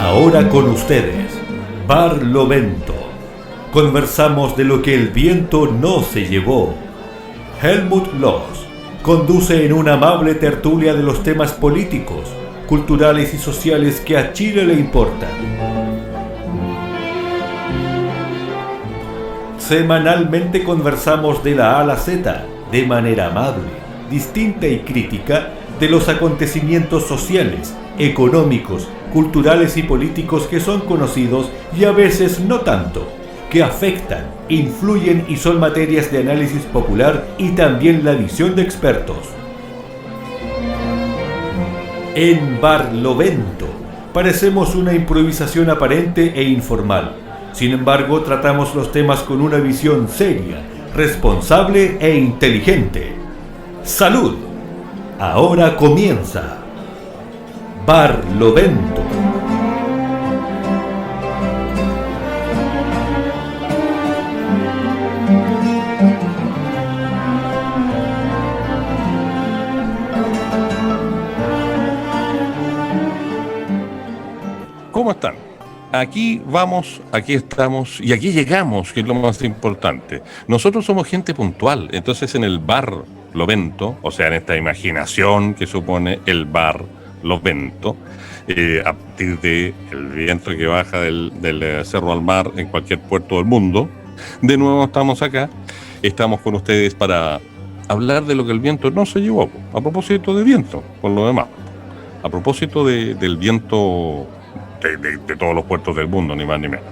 Ahora con ustedes, Barlovento. Conversamos de lo que el viento no se llevó. Helmut Loos conduce en una amable tertulia de los temas políticos, culturales y sociales que a Chile le importan. Semanalmente conversamos de la A a la Z, de manera amable, distinta y crítica, de los acontecimientos sociales, económicos, culturales y políticos que son conocidos y a veces no tanto, que afectan, influyen y son materias de análisis popular y también la visión de expertos. En Barlovento parecemos una improvisación aparente e informal. Sin embargo, tratamos los temas con una visión seria, responsable e inteligente. ¡Salud! Ahora comienza Barlovento. ¿Cómo están? Aquí vamos, aquí estamos y aquí llegamos, que es lo más importante. Nosotros somos gente puntual, entonces en el Barlovento, o sea, en esta imaginación que supone el Barlovento, a partir del viento que baja del cerro al mar en cualquier puerto del mundo, de nuevo estamos acá, estamos con ustedes para hablar de lo que el viento no se llevó, a propósito de viento, por lo demás, a propósito del viento de todos los puertos del mundo, ni más ni menos,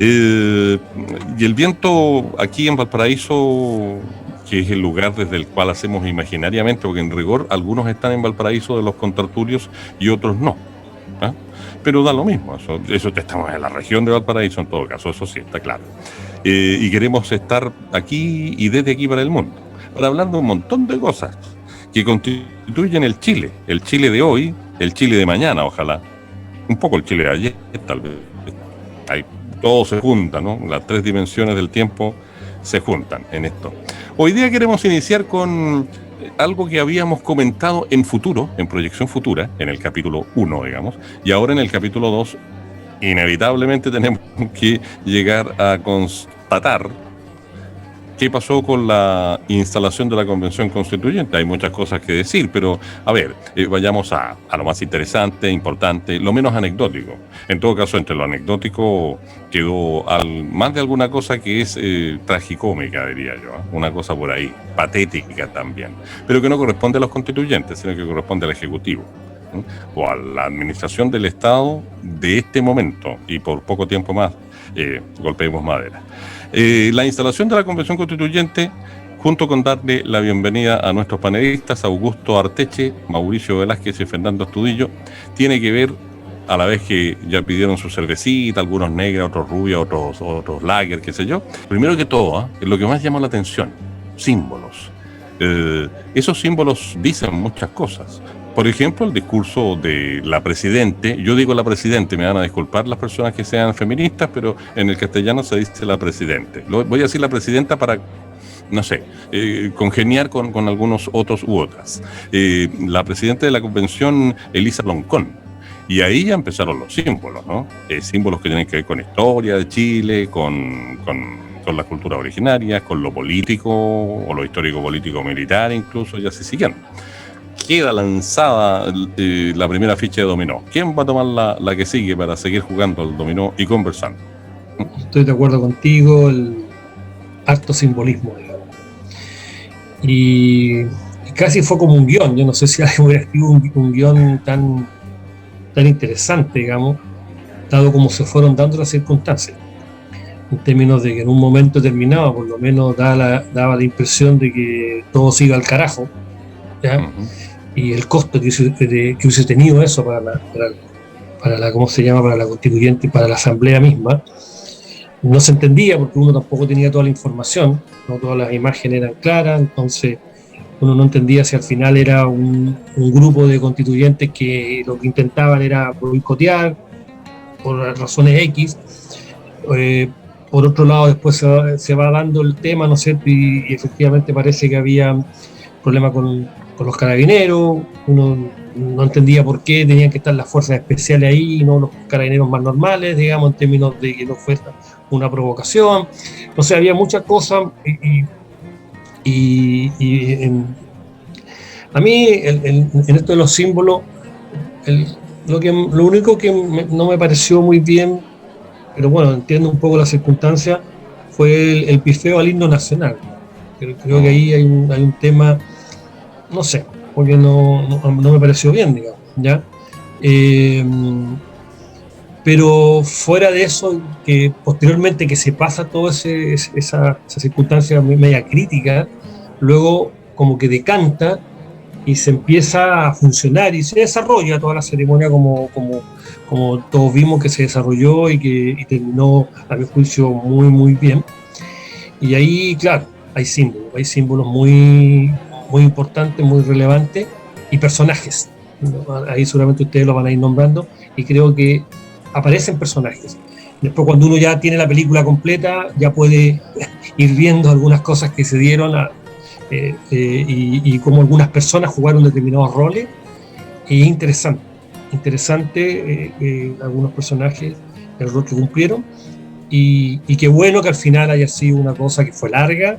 ¿eh? Y el viento aquí en Valparaíso, que es el lugar desde el cual hacemos imaginariamente, porque en rigor algunos están en Valparaíso de los contertulios y otros no, ¿eh? Pero da lo mismo, eso estamos en la región de Valparaíso en todo caso, eso sí, está claro. Y queremos estar aquí y desde aquí para el mundo, para hablar de un montón de cosas que constituyen el Chile de hoy, el Chile de mañana, ojalá. Un poco el Chile de ayer, tal vez. Ahí, todo se junta, ¿no? Las tres dimensiones del tiempo se juntan en esto. Hoy día queremos iniciar con algo que habíamos comentado en futuro, en proyección futura, en el capítulo 1, digamos, y ahora en el capítulo 2, inevitablemente tenemos que llegar a constatar qué pasó con la instalación de la Convención Constituyente. Hay muchas cosas que decir, pero a ver, vayamos a lo más interesante, importante, lo menos anecdótico. En todo caso, entre lo anecdótico quedó más de alguna cosa que es tragicómica, diría yo, ¿eh? Una cosa por ahí, patética también, pero que no corresponde a los constituyentes, sino que corresponde al Ejecutivo, ¿eh? O a la administración del Estado de este momento, y por poco tiempo más, golpeemos madera. La instalación de la Convención Constituyente, junto con darle la bienvenida a nuestros panelistas, Augusto Arteche, Mauricio Velázquez y Fernando Astudillo, tiene que ver, a la vez que ya pidieron su cervecita, algunos negras, otros rubias, otros lager, qué sé yo. Primero que todo, es lo que más llama la atención, símbolos. Esos símbolos dicen muchas cosas. Por ejemplo, el discurso de la Presidente, yo digo la Presidente, me van a disculpar las personas que sean feministas, pero en el castellano se dice la Presidente. Voy a decir la Presidenta para, no sé, congeniar con algunos otros u otras. La Presidenta de la Convención, Elisa Loncón, y ahí ya empezaron los símbolos, ¿no? Símbolos que tienen que ver con historia de Chile, con la cultura originaria, con lo político, o lo histórico político militar incluso, y así siguiendo. Queda lanzada la primera ficha de dominó. ¿Quién va a tomar la que sigue para seguir jugando al dominó y conversando? Estoy de acuerdo contigo, el harto simbolismo, digamos. Y casi fue como un guión. Yo no sé si alguien hubiera escrito un guión tan interesante, digamos, dado como se fueron dando las circunstancias. En términos de que en un momento determinado, por lo menos daba la impresión de que todo se iba al carajo, ¿ya? Uh-huh. Y el costo que hubiese tenido eso para la ¿cómo se llama? Para la constituyente y para la asamblea misma, no se entendía porque uno tampoco tenía toda la información, no todas las imágenes eran claras, entonces uno no entendía si al final era un grupo de constituyentes que lo que intentaban era boicotear por razones X. Por otro lado, después se va dando el tema, ¿no es cierto? Y efectivamente parece que había problemas con los carabineros, uno no entendía por qué tenían que estar las fuerzas especiales ahí y no los carabineros más normales, digamos, en términos de que no fuera una provocación. O sea, había muchas cosas a mí en esto de los símbolos, lo único que no me pareció muy bien, pero bueno, entiendo un poco la circunstancia, fue el pifeo al himno nacional. Creo que ahí hay un tema, no sé, porque no me pareció bien, digamos, ¿ya? Pero fuera de eso, que posteriormente que se pasa toda esa circunstancia media crítica, luego como que decanta y se empieza a funcionar y se desarrolla toda la ceremonia como todos vimos que se desarrolló y terminó, a mi juicio, muy, muy bien. Y ahí, claro, hay símbolos muy, muy importantes, muy relevantes y personajes. Ahí seguramente ustedes lo van a ir nombrando y creo que aparecen personajes. Después, cuando uno ya tiene la película completa, ya puede ir viendo algunas cosas que se dieron y cómo algunas personas jugaron determinados roles. Y interesante algunos personajes, el rol que cumplieron. Y qué bueno que al final haya sido una cosa que fue larga.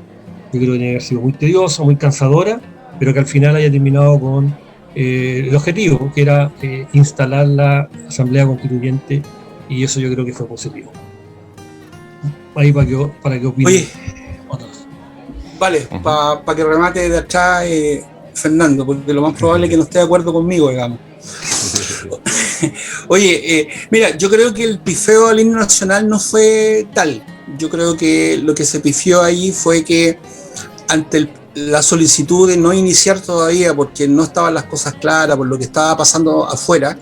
Yo creo que tenía que haber sido muy tediosa, muy cansadora, pero que al final haya terminado con el objetivo, que era instalar la Asamblea Constituyente, y eso yo creo que fue positivo. Ahí para que opinen. Oye, otros. Vale, para que remate de atrás Fernando, porque lo más probable es que no esté de acuerdo conmigo, digamos. Oye, mira, yo creo que el pifeo al himno nacional no fue tal. Yo creo que lo que se pifió ahí fue que ante la solicitud de no iniciar todavía porque no estaban las cosas claras por lo que estaba pasando afuera,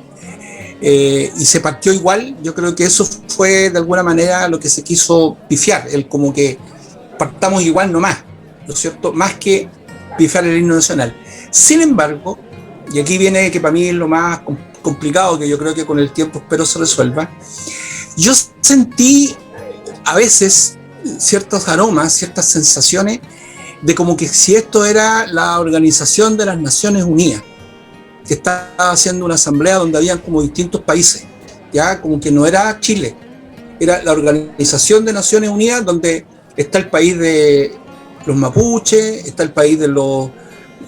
y se partió igual. Yo creo que eso fue de alguna manera lo que se quiso pifiar, el como que partamos igual nomás, ¿no es cierto? Más que pifiar el himno nacional. Sin embargo, y aquí viene que para mí es lo más complicado, que yo creo que con el tiempo espero se resuelva, yo sentí a veces ciertos aromas, ciertas sensaciones de como que si esto era la Organización de las Naciones Unidas, que estaba haciendo una asamblea donde habían como distintos países, ya como que no era Chile, era la Organización de Naciones Unidas, donde está el país de los mapuches, está el país de los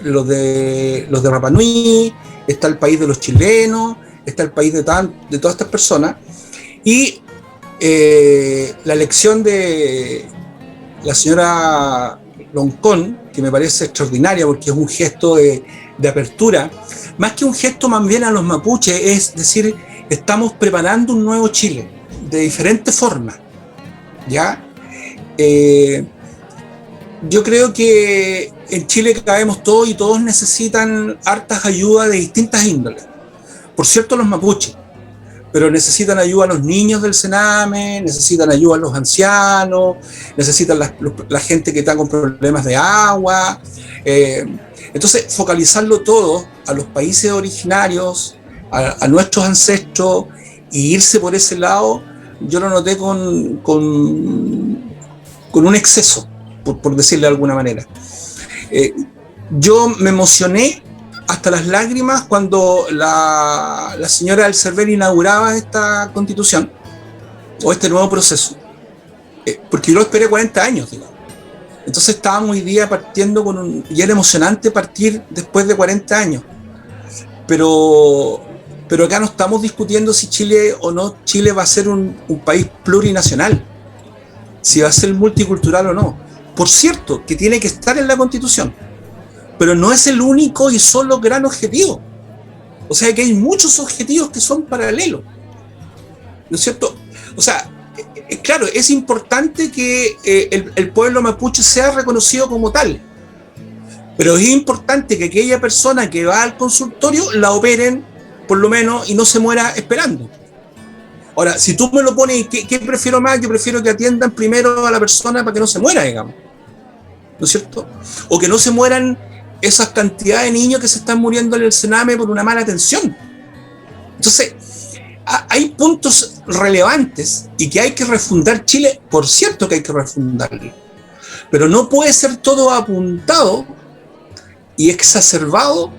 de Rapa Nui, está el país de los chilenos, está el país de todas estas personas, y la elección de la señora Loncón, que me parece extraordinaria porque es un gesto de apertura, más que un gesto más bien a los mapuches, es decir, estamos preparando un nuevo Chile de diferentes formas, ¿ya? Yo creo que en Chile cabemos todos y todos necesitan hartas ayudas de distintas índoles. Por cierto, los mapuches, pero necesitan ayuda a los niños del Sename, necesitan ayuda a los ancianos, necesitan la gente que está con problemas de agua. Entonces, focalizarlo todo a los países originarios, a nuestros ancestros, y irse por ese lado, yo lo noté con un exceso, por decirlo de alguna manera. Yo me emocioné hasta las lágrimas cuando la señora Alcerver inauguraba esta constitución o este nuevo proceso, porque yo lo esperé 40 años, digamos. Entonces estábamos hoy día partiendo y era emocionante partir después de 40 años, pero acá no estamos discutiendo si Chile o no Chile va a ser un país plurinacional, si va a ser multicultural o no. Por cierto, que tiene que estar en la Constitución, pero no es el único y solo gran objetivo. O sea que hay muchos objetivos que son paralelos, ¿no es cierto? O sea, claro, es importante que el pueblo mapuche sea reconocido como tal, pero es importante que aquella persona que va al consultorio la operen, por lo menos, y no se muera esperando. Ahora, si tú me lo pones, ¿qué prefiero más? Yo prefiero que atiendan primero a la persona para que no se muera, digamos, ¿no es cierto? O que no se mueran esas cantidades de niños que se están muriendo en el Sename por una mala atención. Entonces, hay puntos relevantes y que hay que refundar Chile, por cierto que hay que refundarlo, pero no puede ser todo apuntado y exacerbado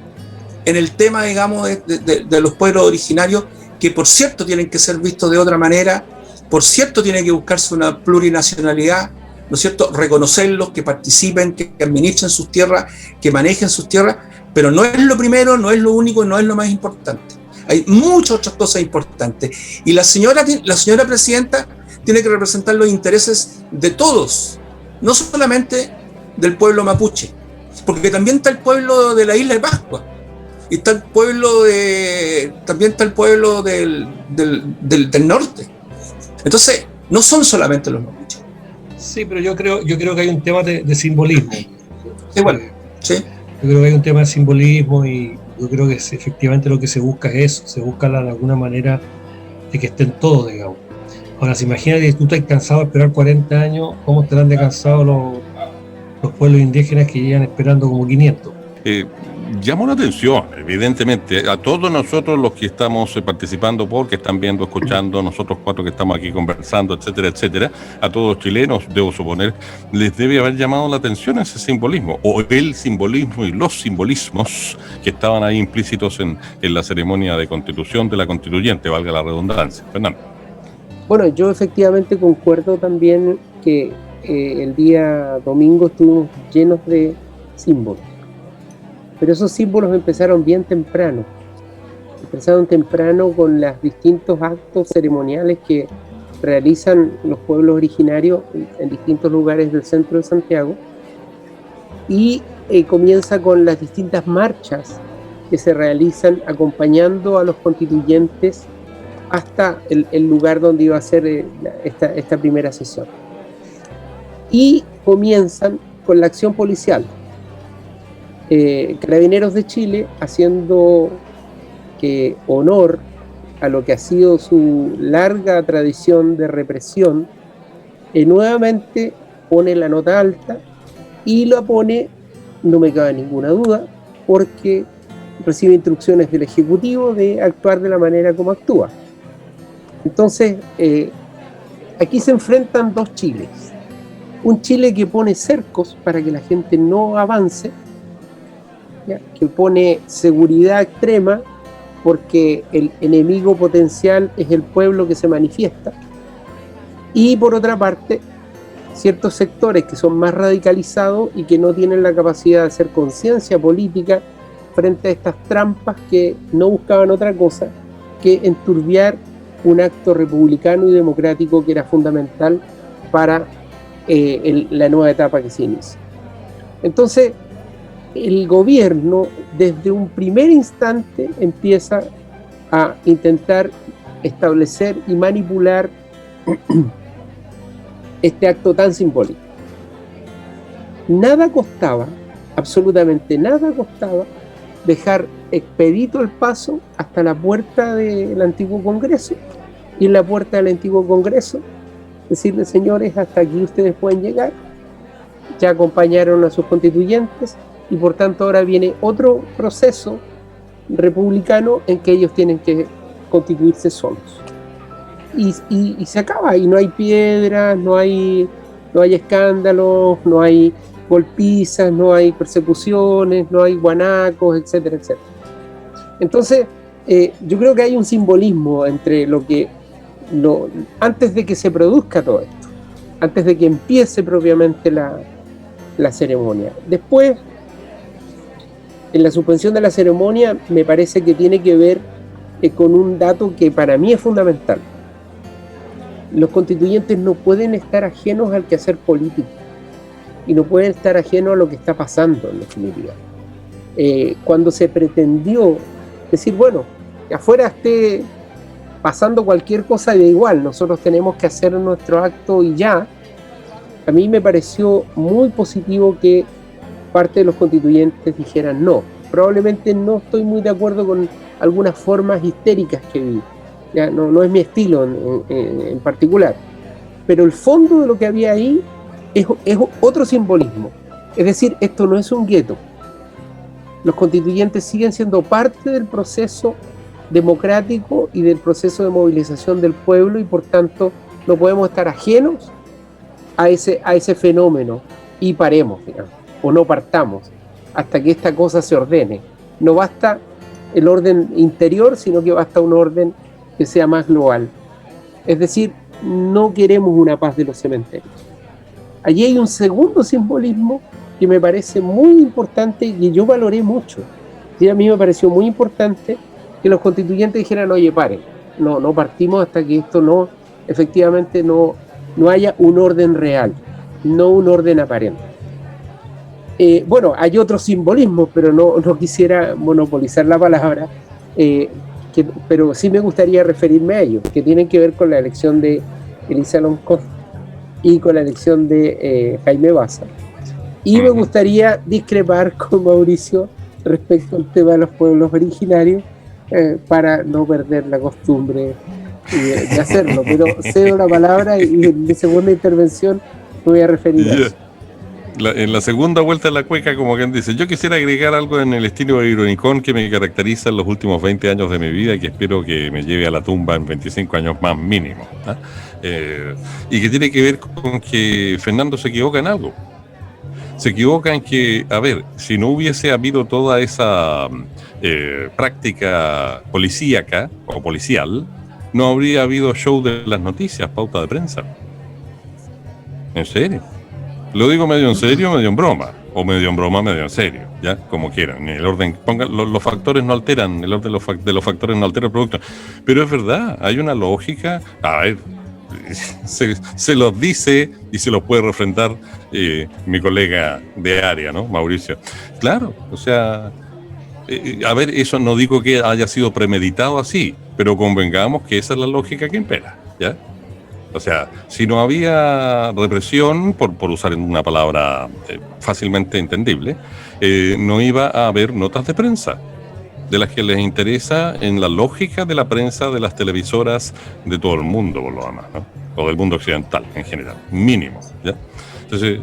en el tema, digamos, de los pueblos originarios, que por cierto tienen que ser vistos de otra manera, por cierto tiene que buscarse una plurinacionalidad, ¿no es cierto? Reconocerlos, que participen, que administren sus tierras, que manejen sus tierras, pero no es lo primero, no es lo único, no es lo más importante. Hay muchas otras cosas importantes. Y la señora presidenta tiene que representar los intereses de todos, no solamente del pueblo mapuche, porque también está el pueblo de la isla de Pascua, y está el pueblo también está el pueblo del norte. Entonces, no son solamente los mapuches. Sí, pero yo creo que hay un tema de simbolismo. Sí, bueno, sí. Yo creo que hay un tema de simbolismo y yo creo que efectivamente lo que se busca es eso, se busca de alguna manera de que estén todos, digamos. Ahora, si imaginas que tú estás cansado de esperar 40 años, ¿cómo estarán de cansados los pueblos indígenas que llegan esperando como 500? Llamó la atención, evidentemente, a todos nosotros los que estamos participando, porque están viendo, escuchando, nosotros 4 que estamos aquí conversando, etcétera, etcétera, a todos los chilenos, debo suponer, les debe haber llamado la atención ese simbolismo, o el simbolismo y los simbolismos que estaban ahí implícitos en la ceremonia de constitución de la constituyente, valga la redundancia. Fernando. Bueno, yo efectivamente concuerdo también que el día domingo estuvimos llenos de símbolos. Pero esos símbolos empezaron bien temprano. Empezaron temprano con los distintos actos ceremoniales que realizan los pueblos originarios en distintos lugares del centro de Santiago. Y comienza con las distintas marchas que se realizan acompañando a los constituyentes hasta el lugar donde iba a ser esta primera sesión. Y comienzan con la acción policial. Carabineros de Chile haciendo honor a lo que ha sido su larga tradición de represión, nuevamente pone la nota alta y la pone, no me cabe ninguna duda, porque recibe instrucciones del Ejecutivo de actuar de la manera como actúa. Entonces, aquí se enfrentan dos Chiles. Un Chile que pone cercos para que la gente no avance, ¿ya? Que pone seguridad extrema porque el enemigo potencial es el pueblo que se manifiesta, y por otra parte ciertos sectores que son más radicalizados y que no tienen la capacidad de hacer conciencia política frente a estas trampas que no buscaban otra cosa que enturbiar un acto republicano y democrático que era fundamental para la nueva etapa que se inicia. Entonces, el gobierno desde un primer instante empieza a intentar establecer y manipular este acto tan simbólico. Nada costaba, absolutamente nada costaba, dejar expedito el paso hasta la puerta del antiguo Congreso, y en la puerta del antiguo Congreso decirle: señores, hasta aquí ustedes pueden llegar, ya acompañaron a sus constituyentes y por tanto ahora viene otro proceso republicano en que ellos tienen que constituirse solos. Y se acaba, y no hay piedras, no hay escándalos, no hay golpizas, no hay persecuciones, no hay guanacos, etcétera, etcétera. Entonces, yo creo que hay un simbolismo entre antes de que se produzca todo esto, antes de que empiece propiamente la ceremonia. Después, en la suspensión de la ceremonia, me parece que tiene que ver con un dato que para mí es fundamental. Los constituyentes no pueden estar ajenos al quehacer político y no pueden estar ajenos a lo que está pasando, en definitiva. Cuando se pretendió decir, bueno, que afuera esté pasando cualquier cosa, da igual, nosotros tenemos que hacer nuestro acto y ya, a mí me pareció muy positivo que parte de los constituyentes dijeran no. Probablemente no estoy muy de acuerdo con algunas formas histéricas que vi, ya, no es mi estilo en particular, pero el fondo de lo que había ahí es otro simbolismo. Es decir, esto no es un gueto. Los constituyentes siguen siendo parte del proceso democrático y del proceso de movilización del pueblo, y por tanto no podemos estar ajenos a ese fenómeno y paremos, digamos, o no partamos hasta que esta cosa se ordene. No basta el orden interior, sino que basta un orden que sea más global. Es decir, no queremos una paz de los cementerios. Allí hay un segundo simbolismo que me parece muy importante y que yo valoré mucho. Y a mí me pareció muy importante que los constituyentes dijeran, oye, paren, no partimos hasta que esto efectivamente no haya un orden real, no un orden aparente. Bueno, hay otros simbolismos, pero no quisiera monopolizar la palabra, pero sí me gustaría referirme a ellos, que tienen que ver con la elección de Elisa Loncón y con la elección de Jaime Baza. Y me gustaría discrepar con Mauricio respecto al tema de los pueblos originarios, para no perder la costumbre de hacerlo, pero cedo la palabra y en mi segunda intervención me voy a referir a eso. En la segunda vuelta de la cueca, como quien dice, yo quisiera agregar algo en el estilo de ironicón que me caracteriza en los últimos 20 años de mi vida y que espero que me lleve a la tumba en 25 años más mínimo, y que tiene que ver con que Fernando se equivoca en algo. Se equivoca en que, a ver, si no hubiese habido toda esa práctica policíaca o policial, no habría habido show de las noticias, pauta de prensa. ¿En serio? Lo digo medio en serio, medio en broma, o medio en broma, medio en serio, ya, como quieran. El orden, los factores no alteran, el orden de los factores no altera el producto. Pero es verdad, hay una lógica. A ver, se los dice y se los puede refrendar mi colega de área, ¿no? Mauricio. Claro, o sea, a ver, eso no digo que haya sido premeditado así, pero convengamos que esa es la lógica que impera, ¿ya? O sea, si no había represión, por usar una palabra fácilmente entendible, no iba a haber notas de prensa, de las que les interesa en la lógica de la prensa de las televisoras de todo el mundo, por lo demás, ¿no? O del mundo occidental en general, mínimo, ¿ya? Entonces,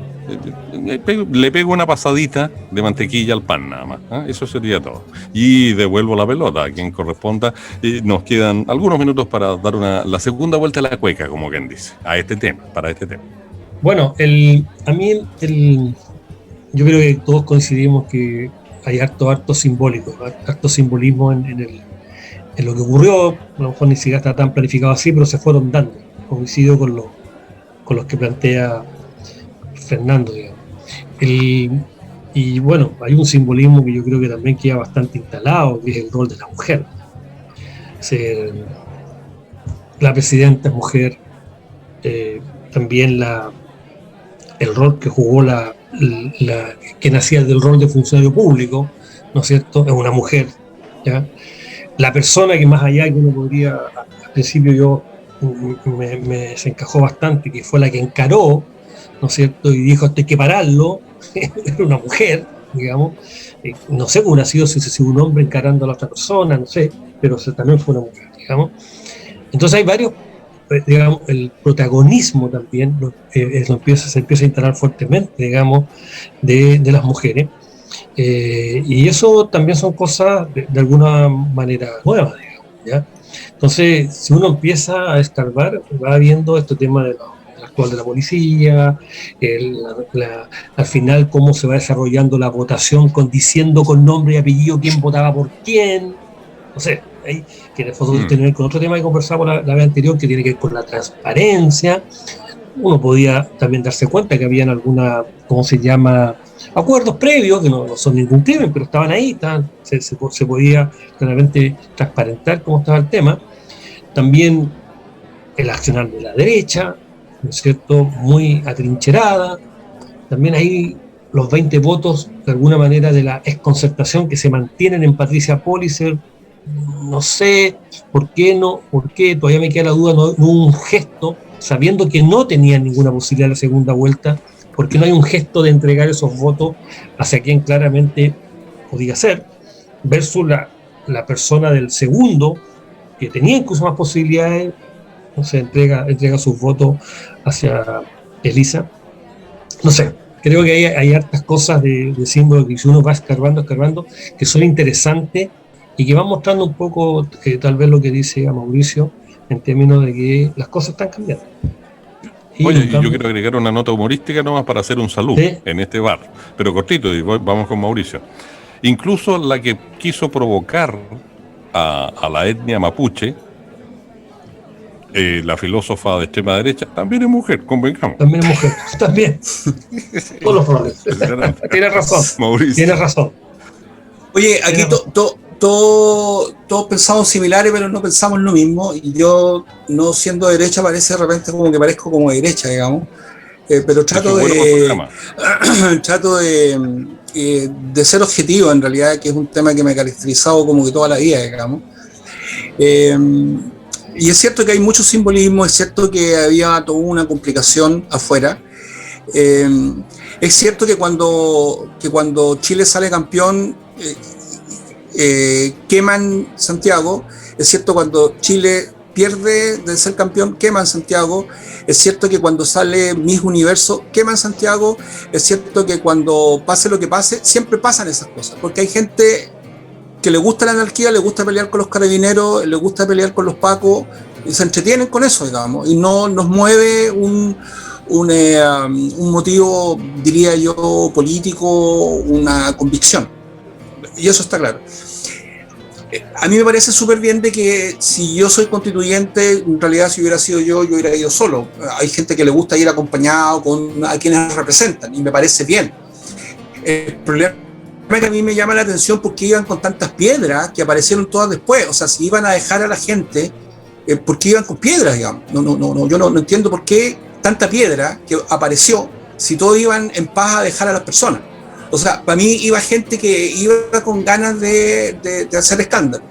le pego una pasadita de mantequilla al pan nada más, ¿eh? Eso sería todo. Y devuelvo la pelota a quien corresponda. Nos quedan algunos minutos para dar la segunda vuelta a la cueca, como quien dice, para este tema. Bueno, yo creo que todos coincidimos que hay harto simbólico, harto simbolismo en lo que ocurrió. A lo mejor ni siquiera está tan planificado así, pero se fueron dando. Coincido con los que plantea Fernando, digamos. Y bueno, hay un simbolismo que yo creo que también queda bastante instalado, que es el rol de la mujer. La presidenta es mujer, también el rol que jugó que nacía del rol de funcionario público, ¿no es cierto? Es una mujer, ¿ya? La persona que más allá que uno podría, al principio yo me desencajó bastante, que fue la que encaró, ¿no es cierto? Y dijo, esto hay que pararlo. Era una mujer, digamos. No sé cómo ha sido, si un hombre encarando a la otra persona, no sé, pero también fue una mujer, digamos. Entonces hay varios, digamos, el protagonismo también se empieza a instalar fuertemente, digamos, de las mujeres. Y eso también son cosas de alguna manera nuevas, digamos, ¿ya? Entonces, si uno empieza a escarbar, va viendo este tema del actual de la policía, al final cómo se va desarrollando la votación, diciendo con nombre y apellido quién votaba por quién, no sé, ahí, que en el fondo tiene que ver con otro tema que conversamos la vez anterior, que tiene que ver con la transparencia. Uno podía también darse cuenta que habían ¿cómo se llama?, acuerdos previos, que no son ningún crimen, pero estaban ahí, se podía claramente transparentar cómo estaba el tema. También el accionar de la derecha, ¿no es cierto?, muy atrincherada. También ahí los 20 votos, de alguna manera, de la exconcertación que se mantienen en Patricia Pólicer. No sé por qué, todavía me queda la duda, no hubo un gesto, sabiendo que no tenían ninguna posibilidad de la segunda vuelta, porque no hay un gesto de entregar esos votos hacia quien claramente podía ser, versus la persona del segundo, que tenía incluso más posibilidades. No sé, entrega sus votos hacia Elisa. No sé, creo que hay hartas cosas de símbolos que si uno va escarbando, que son interesantes y que van mostrando un poco tal vez lo que dice Mauricio en términos de que las cosas están cambiando. Oye, yo quiero agregar una nota humorística nomás para hacer un saludo, ¿sí?, en este bar, pero cortito, y vamos con Mauricio. Incluso la que quiso provocar a la etnia mapuche, la filósofa de extrema derecha, también es mujer, convengamos. También es mujer, también. Todos los problemas. Tienes razón. Mauricio. Tienes razón. Oye, aquí todos pensamos similares, pero no pensamos lo mismo. Y yo, no siendo derecha, parece de repente como que parezco como de derecha, digamos. Pero trato de ser objetivo, en realidad, que es un tema que me ha caracterizado como que toda la vida, digamos. Y es cierto que hay mucho simbolismo, es cierto que había toda una complicación afuera. Es cierto que cuando Chile sale campeón, queman Santiago. Es cierto cuando Chile pierde de ser campeón, queman Santiago. Es cierto que cuando sale Miss Universo, queman Santiago. Es cierto que cuando pase lo que pase, siempre pasan esas cosas, porque hay gente que le gusta la anarquía, le gusta pelear con los carabineros, le gusta pelear con los pacos, y se entretienen con eso, digamos, y no nos mueve un motivo, diría yo, político, una convicción. Y eso está claro. A mí me parece súper bien de que si yo soy constituyente, en realidad si hubiera sido yo hubiera ido solo. Hay gente que le gusta ir acompañado a quienes representan, y me parece bien. El problema que a mí me llama la atención porque iban con tantas piedras que aparecieron todas después. O sea, si iban a dejar a la gente, ¿por qué iban con piedras, digamos? Yo no entiendo por qué tanta piedra que apareció si todos iban en paz a dejar a las personas. O sea, para mí iba gente que iba con ganas de hacer escándalo.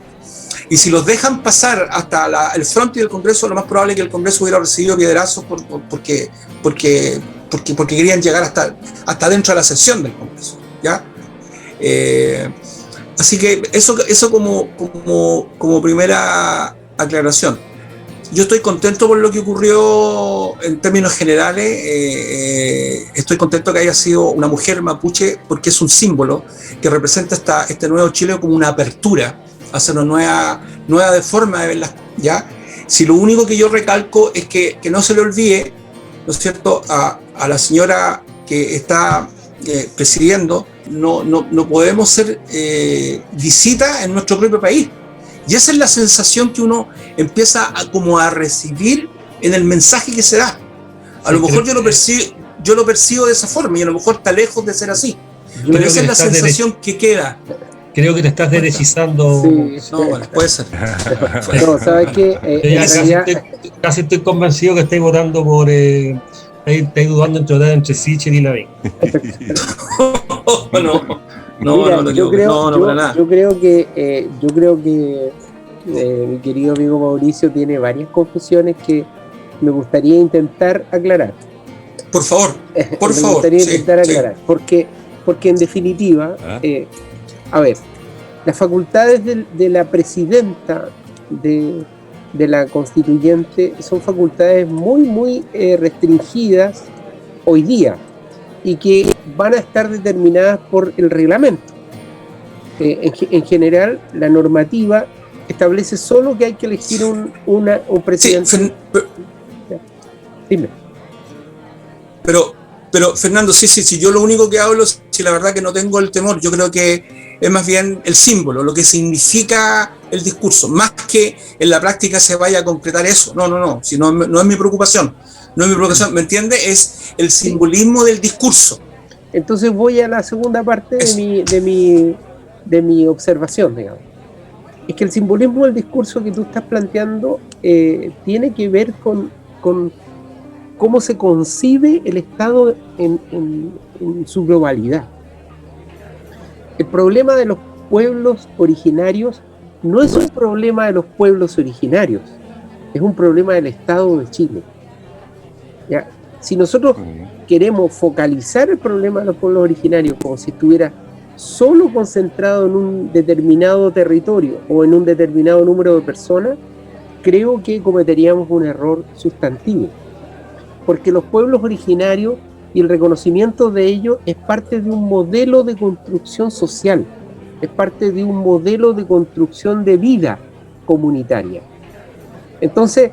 Y si los dejan pasar hasta el frente del Congreso, lo más probable es que el Congreso hubiera recibido piedrazos porque querían llegar hasta dentro de la sesión del Congreso, ¿ya? Así que eso como primera aclaración. Yo estoy contento por lo que ocurrió en términos generales. Estoy contento que haya sido una mujer mapuche, porque es un símbolo que representa este nuevo Chile como una apertura hacia una nueva forma de ver las cosas, ¿ya? Si lo único que yo recalco es que no se le olvide, ¿no es cierto?, a la señora que está presidiendo, no podemos ser visita en nuestro propio país. Y esa es la sensación que uno empieza a recibir en el mensaje que se da. A lo mejor yo lo percibo de esa forma, y a lo mejor está lejos de ser así. Pero esa es la sensación que queda. Creo que te estás derechizando. Sí. No, bueno, puede ser. No, ¿sabes qué? Casi estoy convencido que estáis votando por... estáis dudando entre Sichel y Lavín. Yo creo que mi querido amigo Mauricio tiene varias confusiones que me gustaría intentar aclarar. Por favor. Me gustaría intentar aclarar. Porque en definitiva, a ver, las facultades de la presidenta de la constituyente son facultades muy, muy restringidas hoy día, y que van a estar determinadas por el reglamento. En general, la normativa establece solo que hay que elegir un presidente. Sí, Dime. Pero Fernando, sí, yo lo único que hablo, si la verdad que no tengo el temor, yo creo que es más bien el símbolo, lo que significa el discurso, más que en la práctica se vaya a concretar eso. No, si no es mi preocupación. No es mi preocupación, ¿me entiende? Es el simbolismo del discurso. Entonces voy a la segunda parte de mi observación, digamos. Es que el simbolismo del discurso que tú estás planteando tiene que ver con cómo se concibe el Estado en su globalidad. El problema de los pueblos originarios no es un problema de los pueblos originarios, es un problema del Estado de Chile. ¿Ya? Si nosotros queremos focalizar el problema de los pueblos originarios como si estuviera solo concentrado en un determinado territorio o en un determinado número de personas, creo que cometeríamos un error sustantivo, porque los pueblos originarios y el reconocimiento de ellos es parte de un modelo de construcción social, es parte de un modelo de construcción de vida comunitaria. Entonces,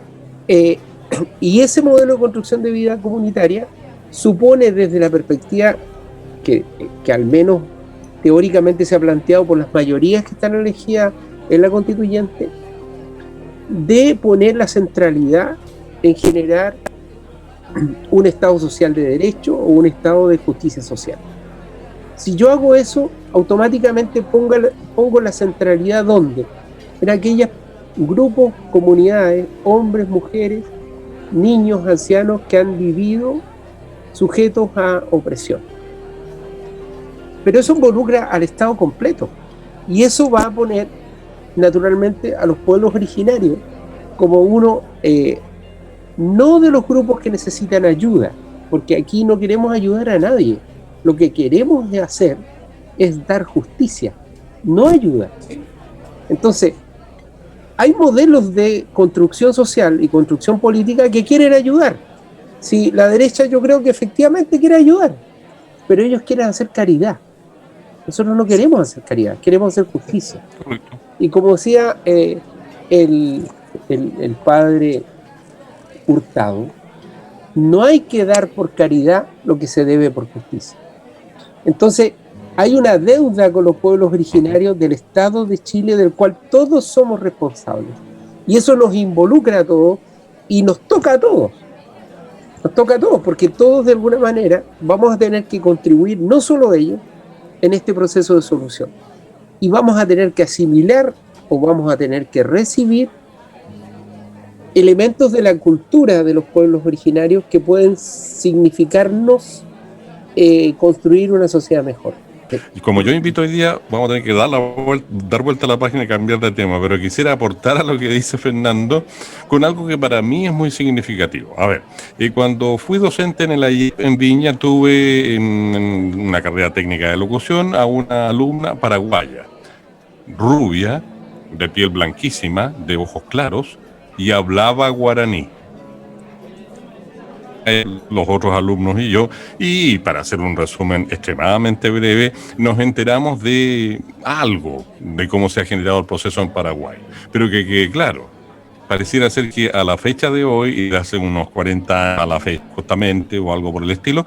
y ese modelo de construcción de vida comunitaria supone, desde la perspectiva que al menos teóricamente se ha planteado por las mayorías que están elegidas en la constituyente, de poner la centralidad en generar un Estado social de derecho o un Estado de justicia social. Si yo hago eso, automáticamente pongo la centralidad ¿dónde? En aquellos grupos, comunidades, hombres, mujeres, niños, ancianos que han vivido sujetos a opresión. Pero eso involucra al Estado completo, y eso va a poner naturalmente a los pueblos originarios como uno, no de los grupos que necesitan ayuda, porque aquí no queremos ayudar a nadie. Lo que queremos hacer es dar justicia, no ayuda. Entonces, hay modelos de construcción social y construcción política que quieren ayudar. Si la derecha, yo creo que efectivamente quiere ayudar, pero ellos quieren hacer caridad. Nosotros no queremos hacer caridad, queremos hacer justicia. Y como decía el padre Hurtado, no hay que dar por caridad lo que se debe por justicia. Entonces, hay una deuda con los pueblos originarios del Estado de Chile, del cual todos somos responsables. Y eso nos involucra a todos y nos toca a todos. Nos toca a todos, porque todos de alguna manera vamos a tener que contribuir, no solo ellos, en este proceso de solución. Y vamos a tener que asimilar o vamos a tener que recibir elementos de la cultura de los pueblos originarios que pueden significarnos construir una sociedad mejor. Y como yo invito hoy día, vamos a tener que dar vuelta a la página y cambiar de tema, pero quisiera aportar a lo que dice Fernando con algo que para mí es muy significativo. A ver, cuando fui docente en Viña, tuve en una carrera técnica de locución a una alumna paraguaya, rubia, de piel blanquísima, de ojos claros, y hablaba guaraní. Los otros alumnos y yo, y para hacer un resumen extremadamente breve, nos enteramos de algo de cómo se ha generado el proceso en Paraguay, pero que claro, pareciera ser que a la fecha de hoy, y de hace unos 40 años a la fecha justamente, o algo por el estilo,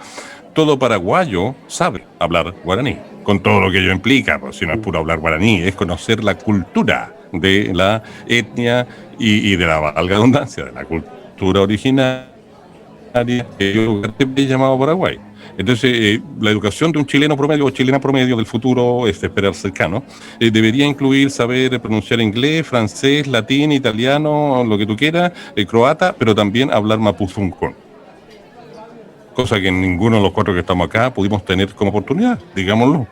todo paraguayo sabe hablar guaraní, con todo lo que ello implica, pues si no es puro hablar guaraní, es conocer la cultura de la etnia y de la valga redundancia, de la cultura original llamado Paraguay. Entonces, la educación de un chileno promedio o chilena promedio del futuro, esperar cercano, debería incluir saber pronunciar inglés, francés, latín, italiano, lo que tú quieras, croata, pero también hablar mapuzungún. Cosa que ninguno de los cuatro que estamos acá pudimos tener como oportunidad, digámoslo.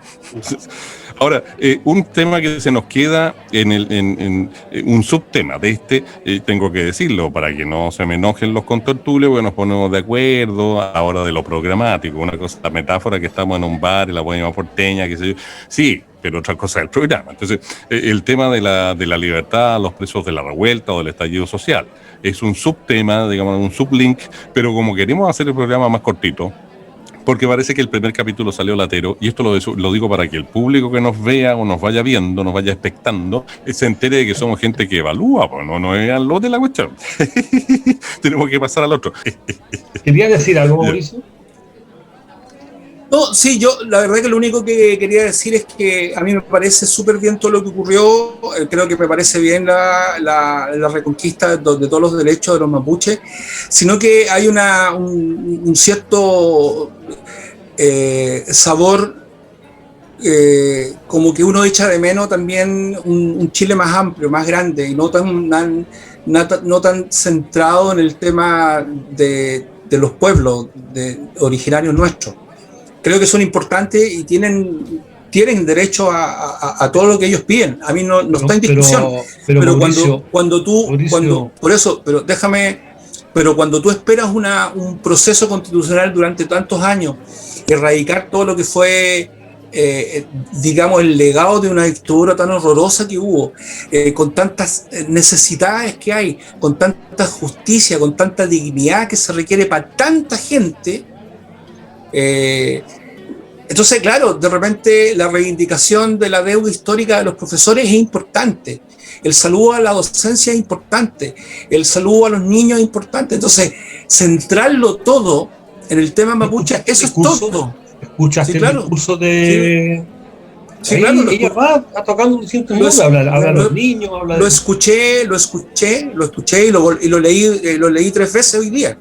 Ahora, un tema que se nos queda en un subtema de tengo que decirlo para que no se me enojen los contertulios, porque nos ponemos de acuerdo a la hora de lo programático. Una cosa, la metáfora que estamos en un bar, en la bohemia porteña, qué sé yo. Sí, pero otra cosa es el programa. Entonces, el tema de la libertad a los presos de la revuelta o del estallido social es un subtema, digamos, un sublink, pero como queremos hacer el programa más cortito, porque parece que el primer capítulo salió latero, y esto lo digo para que el público que nos vea o nos vaya viendo, nos vaya expectando, se entere de que somos gente que evalúa, pues no es al lote la cuestión. Tenemos que pasar al otro. ¿Quería decir algo, Mauricio? No, sí, yo la verdad que lo único que quería decir es que a mí me parece súper bien todo lo que ocurrió, creo que me parece bien la reconquista de todos los derechos de los mapuches, sino que hay un cierto sabor, como que uno echa de menos también un Chile más amplio, más grande, y no tan centrado en el tema de los pueblos originarios nuestros. Creo que son importantes y tienen derecho a todo lo que ellos piden. A mí no está en discusión. Pero Mauricio, cuando tú esperas un proceso constitucional durante tantos años, erradicar todo lo que fue, digamos, el legado de una dictadura tan horrorosa que hubo, con tantas necesidades que hay, con tanta justicia, con tanta dignidad que se requiere para tanta gente. Entonces, claro, de repente la reivindicación de la deuda histórica de los profesores es importante, el saludo a la docencia es importante, el saludo a los niños es importante. Entonces, centrarlo todo en el tema mapuche, eso es todo. ¿Escuchaste el discurso de Sí, ahí claro, ella va tocando distintos lo- mundos, habla a lo- los niños, habla lo de... escuché y lo leí 3 veces hoy día.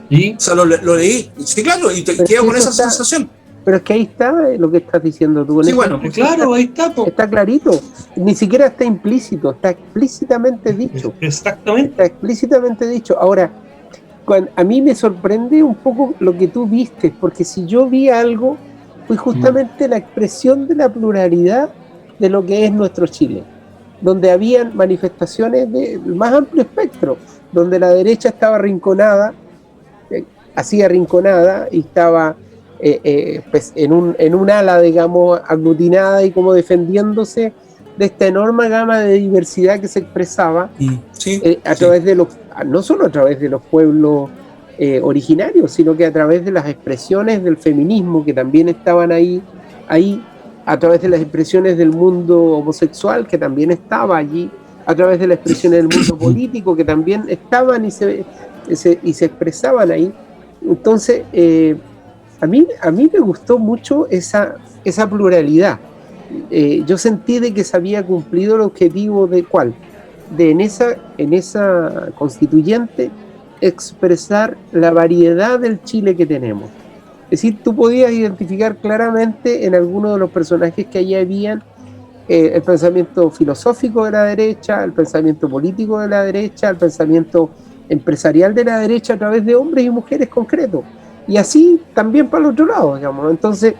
¿Y? O sea, lo leí. Sí, claro, y Pero es quedo que con eso esa está, sensación. pero es que ahí está lo que estás diciendo tú. En Sí, ese bueno, discurso Claro, ahí está, po. está clarito. Ni siquiera está implícito, está explícitamente dicho. Exactamente. Está explícitamente dicho. Ahora, a mí me sorprende un poco lo que tú viste, porque si yo vi algo, fue justamente la expresión de la pluralidad de lo que es nuestro Chile, donde habían manifestaciones del más amplio espectro, donde la derecha estaba arrinconada, así arrinconada, y estaba pues en un ala, digamos, aglutinada y como defendiéndose de esta enorme gama de diversidad que se expresaba Sí, a sí. través de no solo a través de los pueblos originarios, sino que a través de las expresiones del feminismo que también estaban ahí, a través de las expresiones del mundo homosexual que también estaba allí, a través de las expresiones del mundo político que también estaban y se expresaban ahí. Entonces, a mí me gustó mucho esa pluralidad. Yo sentí de que se había cumplido el objetivo de ¿cuál? De en esa constituyente expresar la variedad del Chile que tenemos. Es decir, tú podías identificar claramente en algunos de los personajes que allí habían el pensamiento filosófico de la derecha, el pensamiento político de la derecha, el pensamiento empresarial de la derecha a través de hombres y mujeres concretos. Y así también para el otro lado, digamos. Entonces,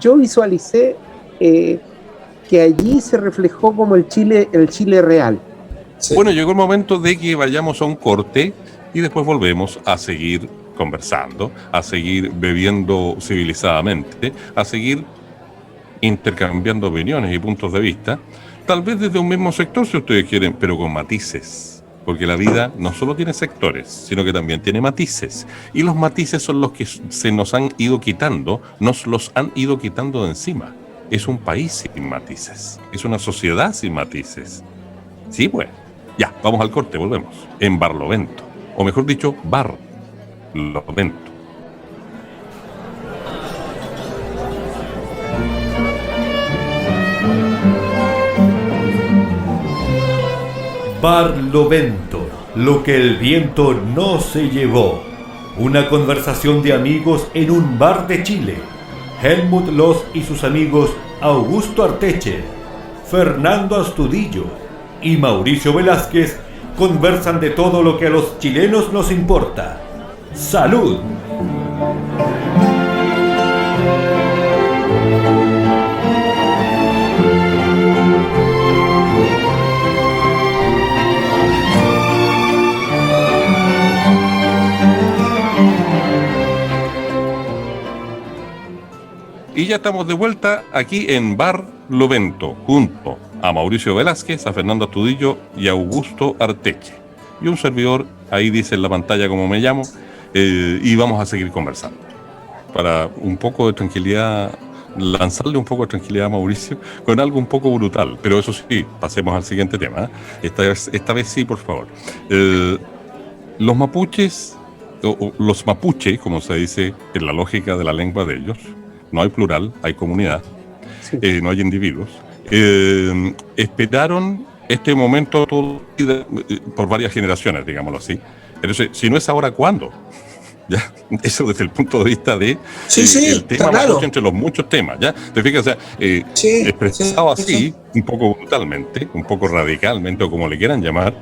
yo visualicé que allí se reflejó como el Chile real. Sí. Bueno, llegó el momento de que vayamos a un corte y después volvemos a seguir conversando, a seguir bebiendo civilizadamente, a seguir intercambiando opiniones y puntos de vista, tal vez desde un mismo sector si ustedes quieren, pero con matices. Porque la vida no solo tiene sectores, sino que también tiene matices. Y los matices son los que se nos han ido quitando, nos los han ido quitando de encima. Es un país sin matices, es una sociedad sin matices. Sí, pues. Ya, vamos al corte, volvemos. En Barlovento. O mejor dicho, Barlovento. Barlovento, lo que el viento no se llevó. Una conversación de amigos en un bar de Chile. Helmut Loss y sus amigos Augusto Arteche, Fernando Astudillo y Mauricio Velázquez conversan de todo lo que a los chilenos nos importa. ¡Salud! Y ya estamos de vuelta aquí en Barlovento, junto a Mauricio Velázquez, a Fernando Astudillo y a Augusto Arteche. Y un servidor, ahí dice en la pantalla cómo me llamo, y vamos a seguir conversando. Para un poco de tranquilidad, lanzarle un poco de tranquilidad a Mauricio con algo un poco brutal. Pero eso sí, pasemos al siguiente tema. Esta vez sí, por favor. Los mapuches, o los mapuche, como se dice en la lógica de la lengua de ellos, no hay plural, hay comunidad, Sí. no hay individuos, esperaron este momento todo, por varias generaciones, digámoslo así. Entonces, si no es ahora, ¿cuándo? ¿Ya? Eso desde el punto de vista de el tema claro. mapuche entre los muchos temas, ¿ya? ¿Te fijas? O sea, expresado así, un poco brutalmente, un poco radicalmente, o como le quieran llamar,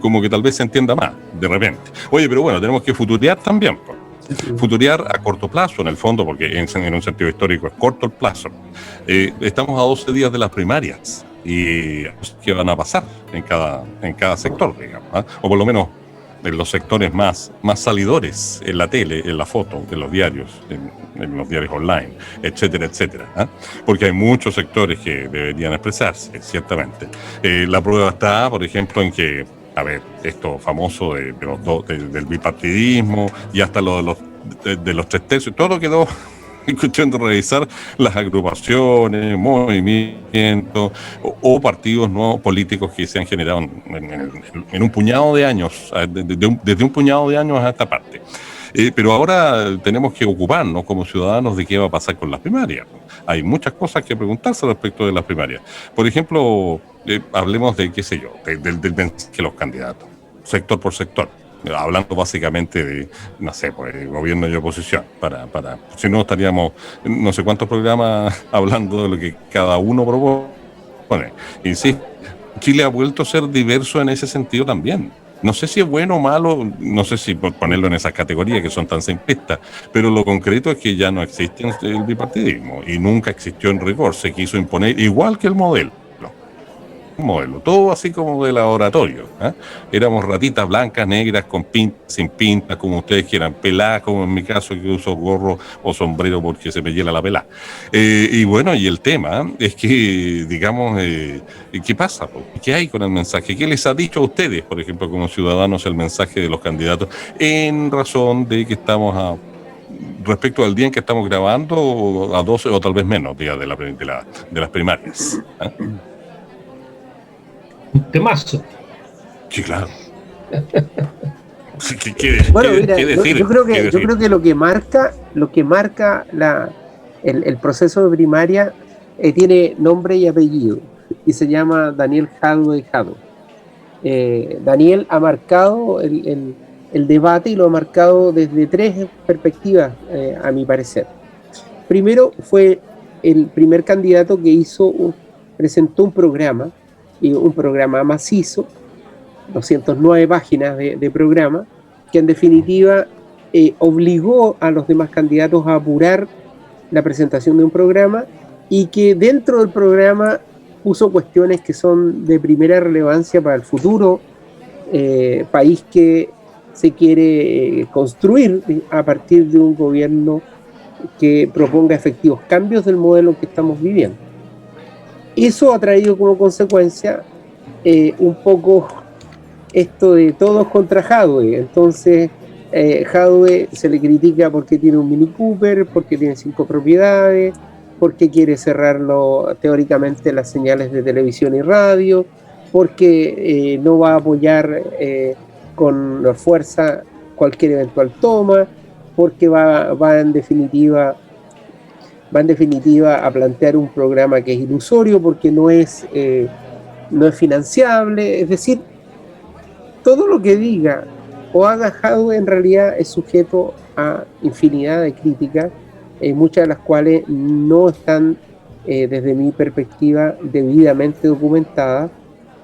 como que tal vez se entienda más, de repente. Oye, pero bueno, tenemos que futurear también, pues. Futurear a corto plazo, en el fondo, porque en un sentido histórico es corto el plazo. Estamos a 12 días de las primarias y ¿qué van a pasar en cada sector, digamos? ¿Ah? O por lo menos en los sectores más salidores, en la tele, en la foto, en los diarios, en los diarios online, etcétera, etcétera. ¿Ah? Porque hay muchos sectores que deberían expresarse, ciertamente. La prueba está, por ejemplo, en que a ver, esto famoso del bipartidismo y hasta lo de los 3 tercios, todo quedó en cuestión de revisar las agrupaciones, movimientos o partidos nuevos políticos que se han generado en un puñado de años, desde un puñado de años a esta parte. Pero ahora tenemos que ocuparnos como ciudadanos de qué va a pasar con las primarias. Hay muchas cosas que preguntarse respecto de las primarias. Por ejemplo, hablemos de, qué sé yo, del mensaje de los candidatos, sector por sector. Hablando básicamente de, no sé, pues, gobierno y oposición, si no estaríamos no sé cuántos programas hablando de lo que cada uno propone. Y sí, Chile ha vuelto a ser diverso en ese sentido también. No sé si es bueno o malo, no sé si ponerlo en esas categorías que son tan simplistas, pero lo concreto es que ya no existe el bipartidismo y nunca existió en rigor. Se quiso imponer igual que el modelo, todo así como de laboratorio, ¿eh? Éramos ratitas blancas, negras, con pinta, sin pinta, como ustedes quieran, peladas, como en mi caso, que uso gorro o sombrero porque se me hiela la pelada. Y bueno, y el tema es que, digamos, ¿qué pasa? ¿Qué hay con el mensaje? ¿Qué les ha dicho a ustedes, por ejemplo, como ciudadanos, el mensaje de los candidatos en razón de que estamos respecto al día en que estamos grabando, a 12 o tal vez menos días de las primarias? ¿Eh? Un temazo. Sí, claro. Bueno, mira, yo creo que lo que marca el proceso de primaria tiene nombre y apellido y se llama Daniel Jadwe. Daniel ha marcado el debate y lo ha marcado desde tres perspectivas, a mi parecer. Primero, fue el primer candidato que presentó un programa macizo, 209 páginas de programa, que en definitiva obligó a los demás candidatos a apurar la presentación de un programa y que dentro del programa puso cuestiones que son de primera relevancia para el futuro país que se quiere construir a partir de un gobierno que proponga efectivos cambios del modelo que estamos viviendo. Eso ha traído como consecuencia un poco esto de todos contra Jadwe. Entonces, Jadwe se le critica porque tiene un Mini Cooper, porque tiene 5 propiedades, porque quiere cerrarlo teóricamente las señales de televisión y radio, porque no va a apoyar con fuerza cualquier eventual toma, porque va en definitiva a plantear un programa que es ilusorio porque no es financiable. Es decir, todo lo que diga o haga Jadwe en realidad es sujeto a infinidad de críticas, muchas de las cuales no están, desde mi perspectiva, debidamente documentadas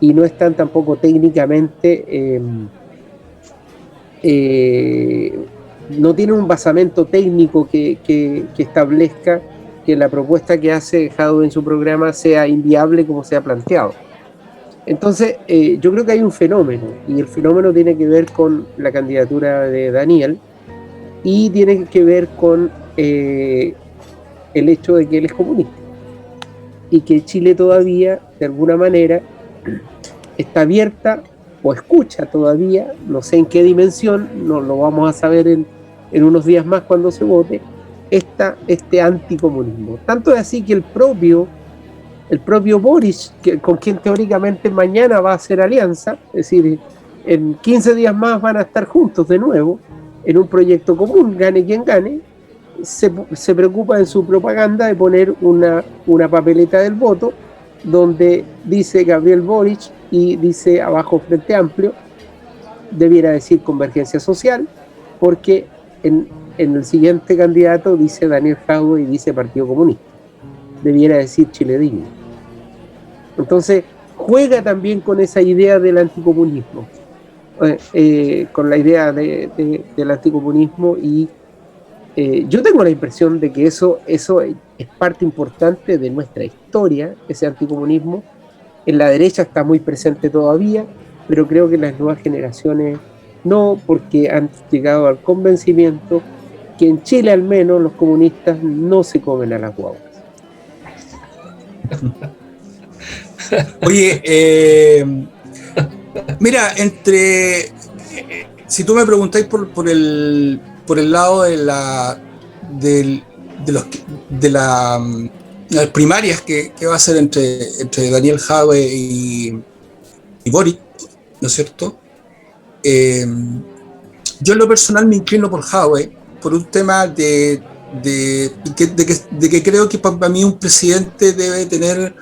y no están tampoco técnicamente, no tienen un basamento técnico que establezca que la propuesta que hace Jadwe en su programa sea inviable como se ha planteado. Entonces, yo creo que hay un fenómeno, y el fenómeno tiene que ver con la candidatura de Daniel y tiene que ver con el hecho de que él es comunista y que Chile todavía, de alguna manera, está abierta o escucha todavía, no sé en qué dimensión, no lo vamos a saber en unos días más cuando se vote, este anticomunismo. Tanto es así que el propio Boric, con quien teóricamente mañana va a hacer alianza, es decir, en 15 días más van a estar juntos de nuevo en un proyecto común, gane quien gane, se preocupa en su propaganda de poner una papeleta del voto donde dice Gabriel Boric y dice abajo Frente Amplio, debiera decir Convergencia Social, porque en el siguiente candidato dice Daniel Jadwe y dice Partido Comunista, debiera decir Chile Digno. Entonces juega también con esa idea del anticomunismo, con la idea del anticomunismo, y yo tengo la impresión de que eso es parte importante de nuestra historia, ese anticomunismo. En la derecha está muy presente todavía, pero creo que las nuevas generaciones no, porque han llegado al convencimiento que en Chile al menos los comunistas no se comen a las guaguas. Oye, mira, si tú me preguntáis por el lado de las primarias que va a ser entre Daniel Jadwe y Boric, ¿no es cierto? Yo en lo personal me inclino por Jadwe, por un tema de que creo que para mí un presidente debe tener,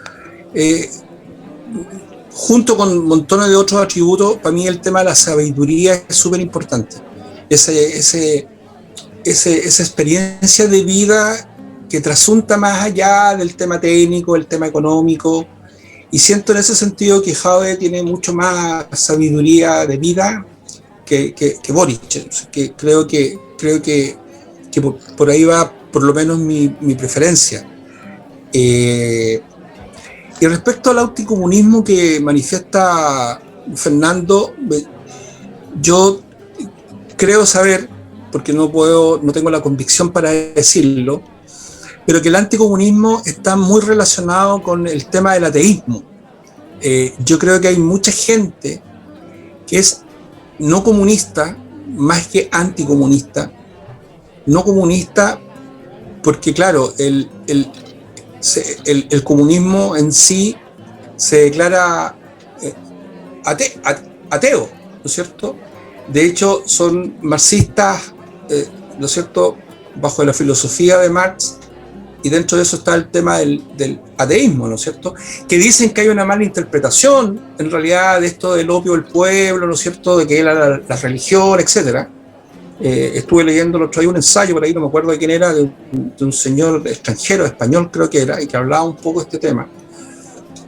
junto con montones de otros atributos, para mí el tema de la sabiduría es súper importante. Esa experiencia de vida que trasunta más allá del tema técnico, el tema económico, y siento en ese sentido que Jadwe tiene mucho más sabiduría de vida que Boric, que creo que por ahí va por lo menos mi preferencia. Y respecto al anticomunismo que manifiesta Fernando, yo creo saber, porque no tengo la convicción para decirlo, pero que el anticomunismo está muy relacionado con el tema del ateísmo. Yo creo que hay mucha gente que es no comunista más que anticomunista. No comunista porque, claro, el comunismo en sí se declara ateo, ¿no es cierto? De hecho, son marxistas, ¿no es cierto?, bajo la filosofía de Marx, y dentro de eso está el tema del ateísmo, ¿no es cierto?, que dicen que hay una mala interpretación, en realidad, de esto del opio del pueblo, ¿no es cierto?, de que era la religión, etcétera. Estuve leyendo el otro día un ensayo, por ahí no me acuerdo de quién era, de un señor extranjero, español creo que era, y que hablaba un poco de este tema,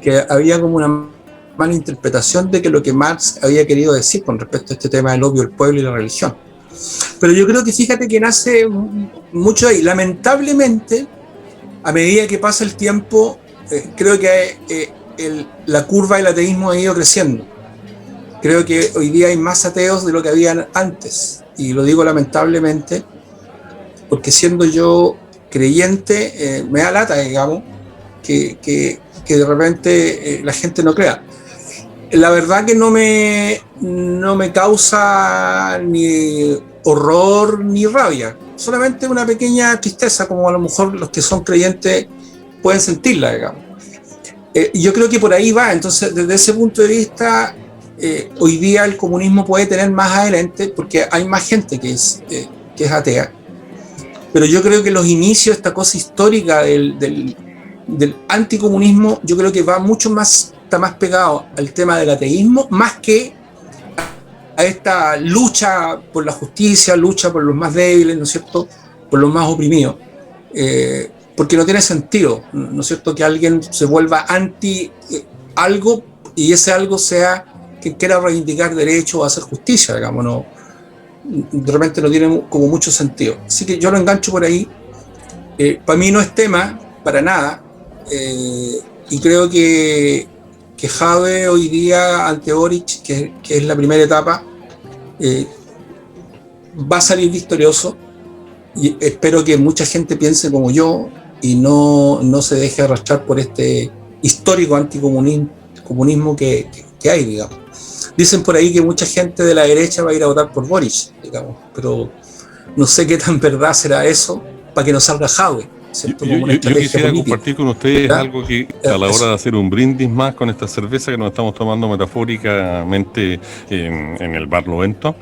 que había como una mala interpretación de que lo que Marx había querido decir con respecto a este tema del opio del pueblo y la religión. Pero yo creo que fíjate que nace mucho ahí. Lamentablemente, a medida que pasa el tiempo, creo que la curva del ateísmo ha ido creciendo. Creo que hoy día hay más ateos de lo que habían antes. Y lo digo lamentablemente, porque siendo yo creyente, me da lata, digamos, que de repente la gente no crea. La verdad que no me causa ni horror ni rabia, solamente una pequeña tristeza, como a lo mejor los que son creyentes pueden sentirla, digamos. Yo creo que por ahí va. Entonces, desde ese punto de vista, hoy día el comunismo puede tener más adelante, porque hay más gente que es atea. Pero yo creo que los inicios, esta cosa histórica del anticomunismo, yo creo que va mucho más, está más pegado al tema del ateísmo, más que a esta lucha por la justicia, lucha por los más débiles, ¿no es cierto?, por los más oprimidos. Porque no tiene sentido, ¿no es cierto?, que alguien se vuelva anti algo y ese algo sea que quiera reivindicar derechos o hacer justicia, digamos, no, de repente no tiene como mucho sentido. Así que yo lo engancho por ahí. Para mí no es tema, para nada, y creo que Jadwe hoy día ante Boric, que es la primera etapa, va a salir victorioso, y espero que mucha gente piense como yo y no se deje arrastrar por este histórico anticomunismo que hay, digamos. Dicen por ahí que mucha gente de la derecha va a ir a votar por Boric, digamos, pero no sé qué tan verdad será eso para que no salga Jadwe. Yo quisiera compartir con ustedes algo que a la hora de hacer un brindis más con esta cerveza que nos estamos tomando metafóricamente en el bar Lovento,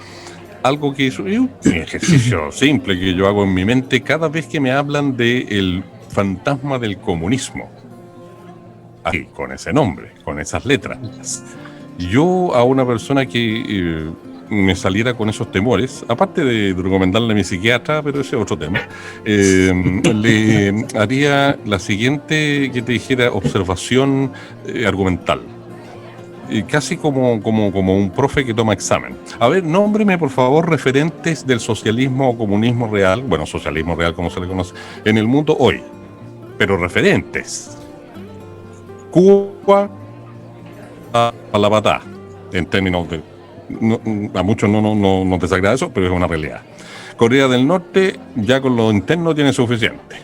algo que es un ejercicio simple que yo hago en mi mente cada vez que me hablan del fantasma del comunismo, así, con ese nombre, con esas letras. Yo a una persona que me saliera con esos temores, aparte de recomendarle a mi psiquiatra, pero ese es otro tema, le haría la siguiente, que te dijera, observación argumental. Casi como un profe que toma examen. A ver, nómbreme por favor referentes del socialismo o comunismo real, bueno, socialismo real como se le conoce, en el mundo hoy, pero referentes. Cuba a la batalla, en términos de... No, a muchos no desagrada eso, pero es una realidad. Corea del Norte ya con lo interno tiene suficiente.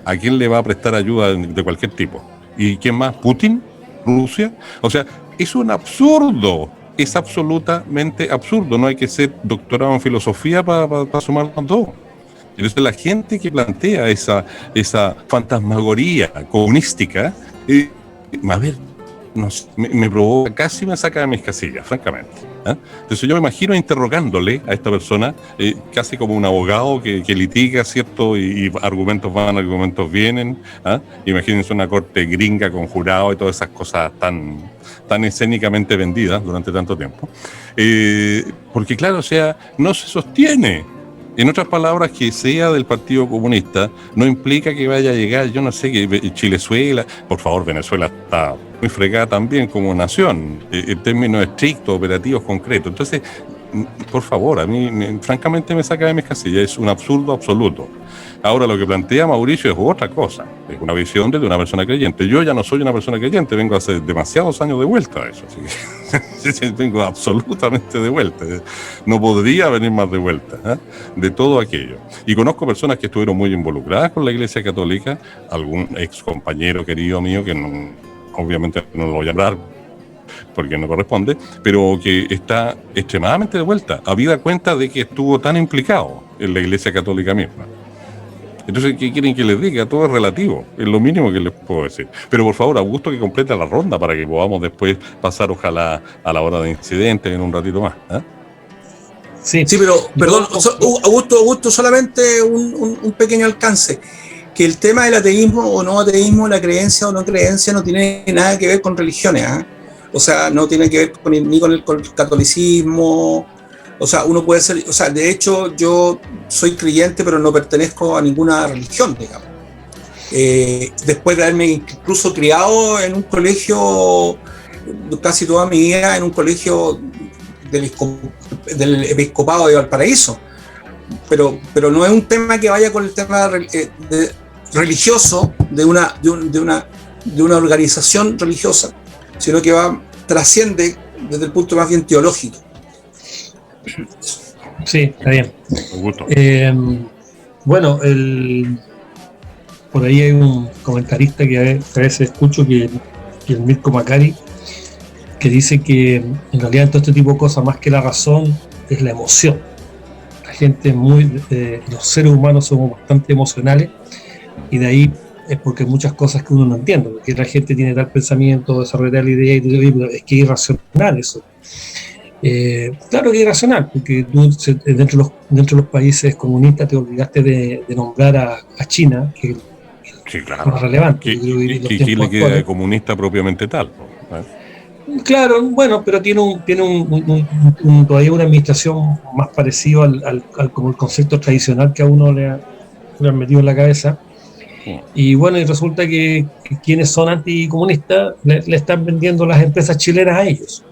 ¿A quién le va a prestar ayuda de cualquier tipo? ¿Y quién más? ¿Putin? ¿Rusia? O sea, es un absurdo. Es absolutamente absurdo. No hay que ser doctorado en filosofía para sumar con todo. Entonces la gente que plantea esa fantasmagoría comunística, a ver, no sé, me provoca, casi me saca de mis casillas, francamente. ¿Ah? Entonces yo me imagino interrogándole a esta persona, casi como un abogado que litiga, ¿cierto? Y argumentos van, argumentos vienen. ¿Ah? Imagínense una corte gringa con jurado y todas esas cosas tan escénicamente vendidas durante tanto tiempo. Porque claro, o sea, no se sostiene. En otras palabras, que sea del Partido Comunista no implica que vaya a llegar, yo no sé, que Chilezuela, por favor, Venezuela está muy fregada también como nación, en términos estrictos, operativos, concretos. Entonces, por favor, a mí francamente me saca de mis casillas, es un absurdo absoluto. Ahora, lo que plantea Mauricio es otra cosa, es una visión de una persona creyente. Yo ya no soy una persona creyente, vengo hace demasiados años de vuelta a eso, así que vengo absolutamente de vuelta, no podría venir más de vuelta, de todo aquello. Y conozco personas que estuvieron muy involucradas con la Iglesia Católica, algún ex compañero querido mío, que obviamente no lo voy a hablar porque no corresponde, pero que está extremadamente de vuelta, habida cuenta de que estuvo tan implicado en la Iglesia Católica misma. Entonces, ¿qué quieren que les diga? Todo es relativo, es lo mínimo que les puedo decir. Pero por favor, Augusto, que complete la ronda para que podamos después pasar, ojalá, a la hora de incidentes en un ratito más. Sí, pero, perdón, Augusto, solamente un pequeño alcance. Que el tema del ateísmo o no ateísmo, la creencia o no creencia, no tiene nada que ver con religiones. O sea, no tiene que ver ni con el catolicismo. O sea, uno puede ser, o sea, de hecho yo soy creyente, pero no pertenezco a ninguna religión, digamos. Después de haberme incluso criado en un colegio, casi toda mi vida, en un colegio del Episcopado de Valparaíso. Pero no es un tema que vaya con el tema religioso de una organización religiosa, sino que trasciende desde el punto más bien teológico. Sí, está bien. Un gusto. Bueno, por ahí hay un comentarista que a veces escucho, que el Mirko Macari, que dice que en realidad todo este tipo de cosas, más que la razón, es la emoción. La gente los seres humanos somos bastante emocionales, y de ahí es porque hay muchas cosas que uno no entiende, porque la gente tiene tal pensamiento, desarrolla tal idea, y es que es irracional eso. Claro que es irracional, porque tú dentro de los países comunistas te olvidaste de nombrar a China, que sí, claro, es más relevante. Que Chile queda comunista propiamente tal. Claro, bueno, pero tiene todavía una administración más parecida como el concepto tradicional que a uno le han metido en la cabeza. Y bueno, y resulta que quienes son anticomunistas le están vendiendo las empresas chilenas a ellos.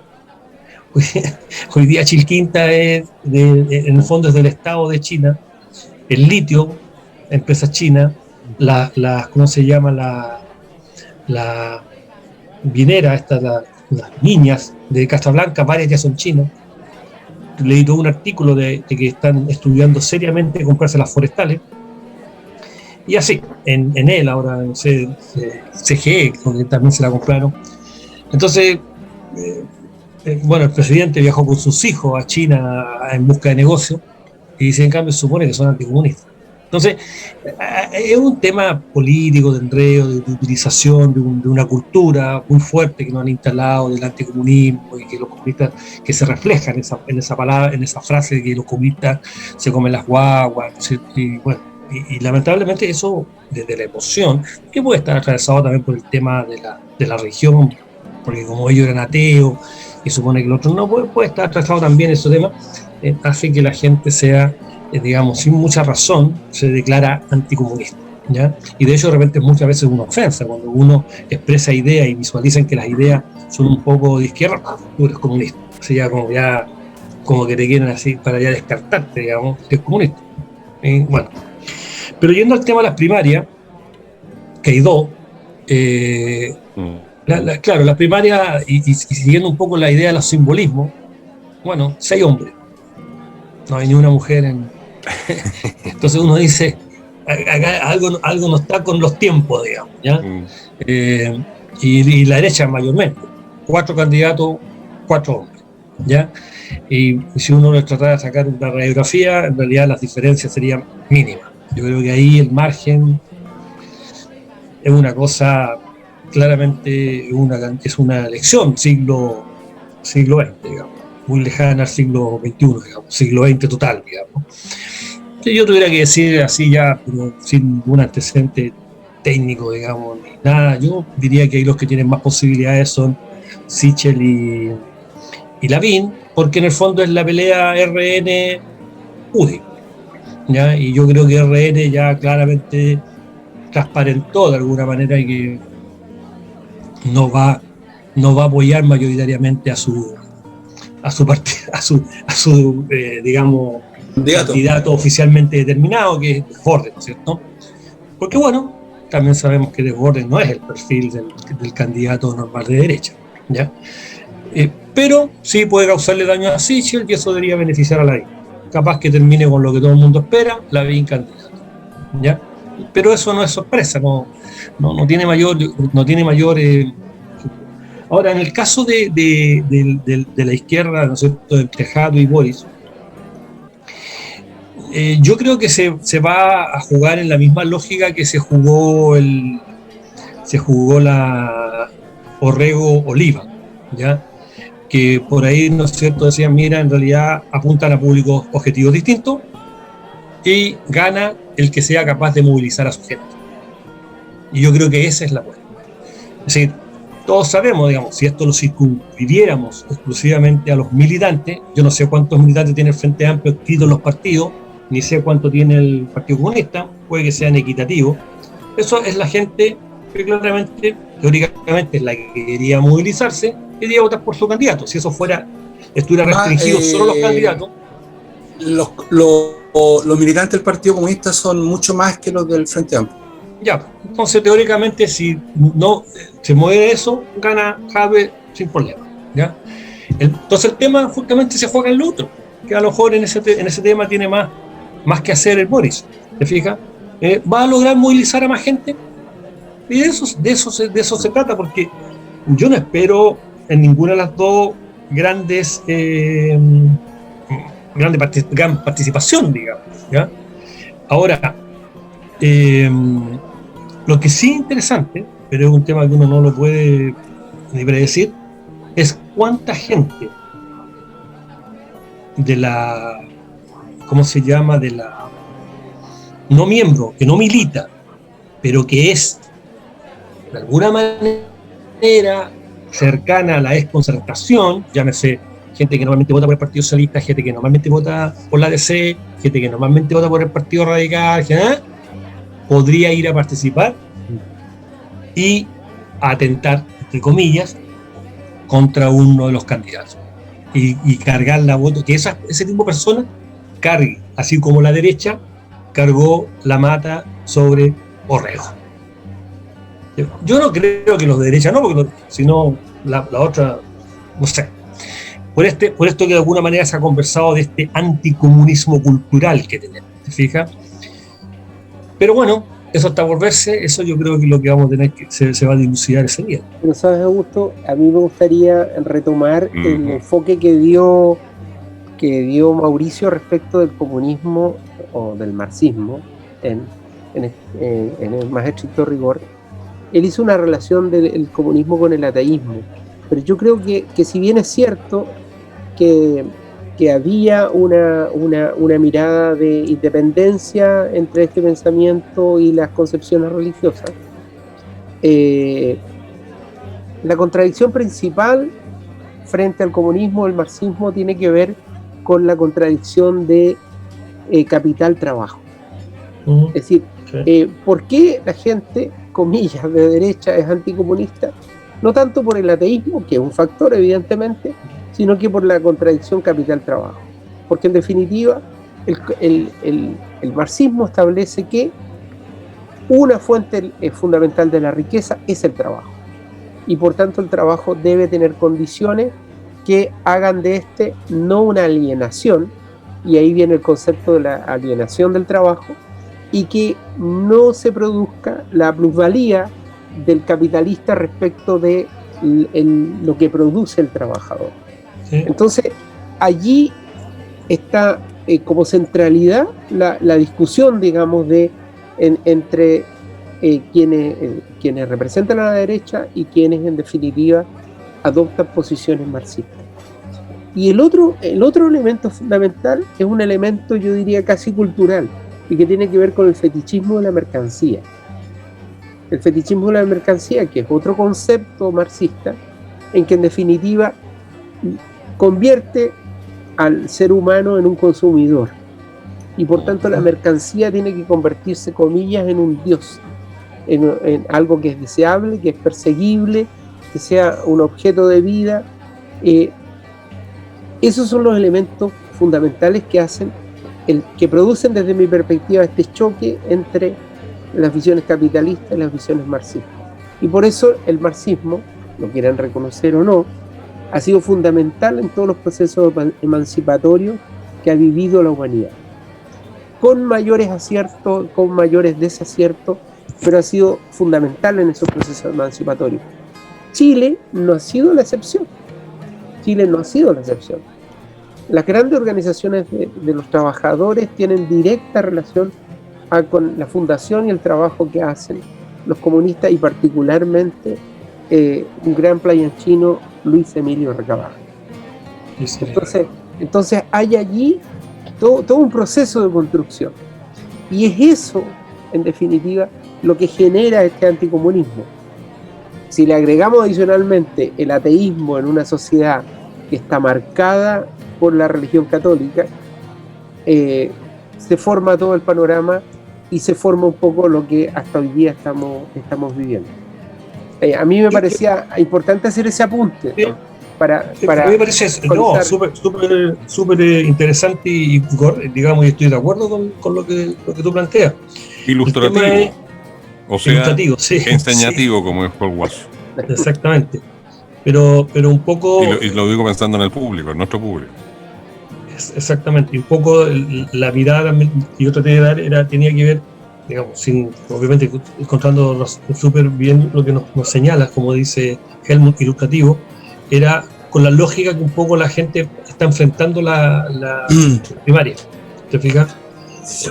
Hoy día Chilquinta en el fondo es del Estado de China, el litio, empresa china, ¿cómo se llama? La minera, las niñas de Casablanca, varias ya son chinas. Leí todo un artículo de que están estudiando seriamente comprarse las forestales. Y así, en él ahora, en CGE, donde también se la compraron. Entonces, bueno, el presidente viajó con sus hijos a China en busca de negocio, y dice, en cambio, supone que son anticomunistas. Entonces, es un tema político, de enredo, de utilización de una cultura muy fuerte que nos han instalado del anticomunismo, y que los comunistas, que se reflejan en esa palabra, en esa frase de que los comunistas se comen las guaguas, y bueno, y lamentablemente eso, desde la emoción, que puede estar atravesado también por el tema de la religión, porque como ellos eran ateos, y supone que el otro no puede estar atravesado también ese tema, hace que la gente sea, digamos, sin mucha razón, se declara anticomunista, ¿ya? Y de hecho, de repente, muchas veces es una ofensa cuando uno expresa ideas y visualizan que las ideas son un poco de izquierda, tú eres comunista. O sea, como que te quieren así para ya descartarte, digamos, que es comunista. Bueno, pero yendo al tema de las primarias, que hay dos, claro, las primarias, y siguiendo un poco la idea de los simbolismos, bueno, 6 hombres, no hay ni una mujer entonces uno dice, acá algo no está con los tiempos, digamos, ¿ya? Y la derecha mayormente, 4 candidatos, 4 hombres, ¿ya? Y si uno le tratara de sacar una radiografía, en realidad las diferencias serían mínimas. Yo creo que ahí el margen es una cosa claramente es una elección siglo XX, digamos, muy lejana al siglo XXI, digamos, siglo XX total, digamos. Si yo tuviera que decir así ya, pero sin ningún antecedente técnico, digamos, ni nada, yo diría que ahí los que tienen más posibilidades son Sichel y Lavín, porque en el fondo es la pelea RN-UDI, ¿ya? Y yo creo que RN ya claramente transparentó de alguna manera y que no va a apoyar mayoritariamente a su digamos, candidato oficialmente determinado, que es Desbordes, ¿no es cierto? Porque bueno, también sabemos que Desbordes no es el perfil del candidato normal de derecha, ¿ya? Pero sí puede causarle daño a Sichel y eso debería beneficiar a Lavín. Capaz que termine con lo que todo el mundo espera, Lavín candidato, ¿ya? Pero eso no es sorpresa, no tiene mayor. Ahora, en el caso de la izquierda, ¿no es cierto?, entre Jadwe y Boris, yo creo que se va a jugar en la misma lógica que se jugó la Orrego-Oliva, ¿ya? Que por ahí, ¿no es cierto?, decían, mira, en realidad apuntan a públicos objetivos distintos y gana el que sea capaz de movilizar a su gente. Y yo creo que esa es la buena. Es decir, todos sabemos, digamos, si esto lo circunscribiéramos exclusivamente a los militantes, yo no sé cuántos militantes tiene el Frente Amplio escritos en los partidos, ni sé cuánto tiene el Partido Comunista, puede que sean equitativos. Eso es la gente que claramente, teóricamente, es la que quería movilizarse, quería votar por su candidato. Si eso estuviera restringido solo a los candidatos. Los militantes del Partido Comunista son mucho más que los del Frente Amplio. Ya, entonces teóricamente si no se mueve eso, gana Jadwe sin problema, ¿ya? Entonces el tema justamente se juega en lo otro, que a lo mejor en ese tema tiene más que hacer el Boris, ¿te fijas? Va a lograr movilizar a más gente y de eso se trata, porque yo no espero en ninguna de las dos gran participación, digamos, ¿ya? Ahora, lo que sí es interesante, pero es un tema que uno no lo puede ni predecir, es cuánta gente de la, ¿cómo se llama?, de la no miembro, que no milita, pero que es de alguna manera cercana a la exconcertación, llámese gente que normalmente vota por el Partido Socialista, gente que normalmente vota por la DC, gente que normalmente vota por el Partido Radical, podría ir a participar y a atentar, entre comillas, contra uno de los candidatos y cargar la voto, que ese tipo de personas cargue, así como la derecha cargó la mata sobre Orrego. Yo no creo que los de derecha no, porque sino la otra, no sé. Por esto que de alguna manera se ha conversado de este anticomunismo cultural que tenemos, ¿te fijas? Pero bueno, eso está por verse, eso yo creo que lo que vamos a tener que se va a dilucidar ese día. Pero sabes, Augusto, a mí me gustaría retomar el enfoque que dio Mauricio respecto del comunismo o del marxismo en el más estricto rigor. Él hizo una relación del comunismo con el ateísmo, pero yo creo que si bien es cierto que había una mirada de independencia entre este pensamiento y las concepciones religiosas, la contradicción principal frente al comunismo o el marxismo tiene que ver con la contradicción de capital-trabajo. Es decir, ¿por qué la gente, comillas, de derecha es anticomunista? No tanto por el ateísmo, que es un factor evidentemente, sino que por la contradicción capital-trabajo. Porque en definitiva, el marxismo establece que una fuente fundamental de la riqueza es el trabajo. Y por tanto el trabajo debe tener condiciones que hagan de este no una alienación, y ahí viene el concepto de la alienación del trabajo, y que no se produzca la plusvalía del capitalista respecto de lo que produce el trabajador. Sí. Entonces, allí está como centralidad la discusión, digamos, entre quienes representan a la derecha y quienes en definitiva adoptan posiciones marxistas. Y el otro elemento fundamental es un elemento, yo diría, casi cultural, y que tiene que ver con el fetichismo de la mercancía. El fetichismo de la mercancía, que es otro concepto marxista, en que en definitiva convierte al ser humano en un consumidor. Y por tanto la mercancía tiene que convertirse, comillas, en un dios, en algo que es deseable, que es perseguible, que sea un objeto de vida. Esos son los elementos fundamentales que producen desde mi perspectiva este choque entre las visiones capitalistas y las visiones marxistas. Y por eso el marxismo, lo quieran reconocer o no, ha sido fundamental en todos los procesos emancipatorios que ha vivido la humanidad. Con mayores aciertos, con mayores desaciertos, pero ha sido fundamental en esos procesos emancipatorios. Chile no ha sido la excepción. Las grandes organizaciones de los trabajadores tienen directa relación con la fundación y el trabajo que hacen los comunistas, y particularmente un gran playanchino, Luis Emilio Recabarren. Entonces hay allí todo un proceso de construcción, y es eso, en definitiva, lo que genera este anticomunismo. Si le agregamos adicionalmente el ateísmo en una sociedad que está marcada por la religión católica, se forma todo el panorama y se forma un poco lo que hasta hoy día estamos viviendo. A mí me parecía importante hacer ese apunte, ¿no? para a mí me parece súper interesante y digamos, y estoy de acuerdo con lo que tú planteas. Ilustrativo. O sea, ilustrativo, sí, enseñativo, sí. Como es Paul Wass. Exactamente. Pero un poco... Y lo digo pensando en el público, en nuestro público. Exactamente. Y un poco la mirada que yo traté de dar tenía que ver, digamos, obviamente encontrando súper bien lo que nos señala, como dice Helmut, ilustrativo, era con la lógica que un poco la gente está enfrentando la primaria. ¿Te fijas?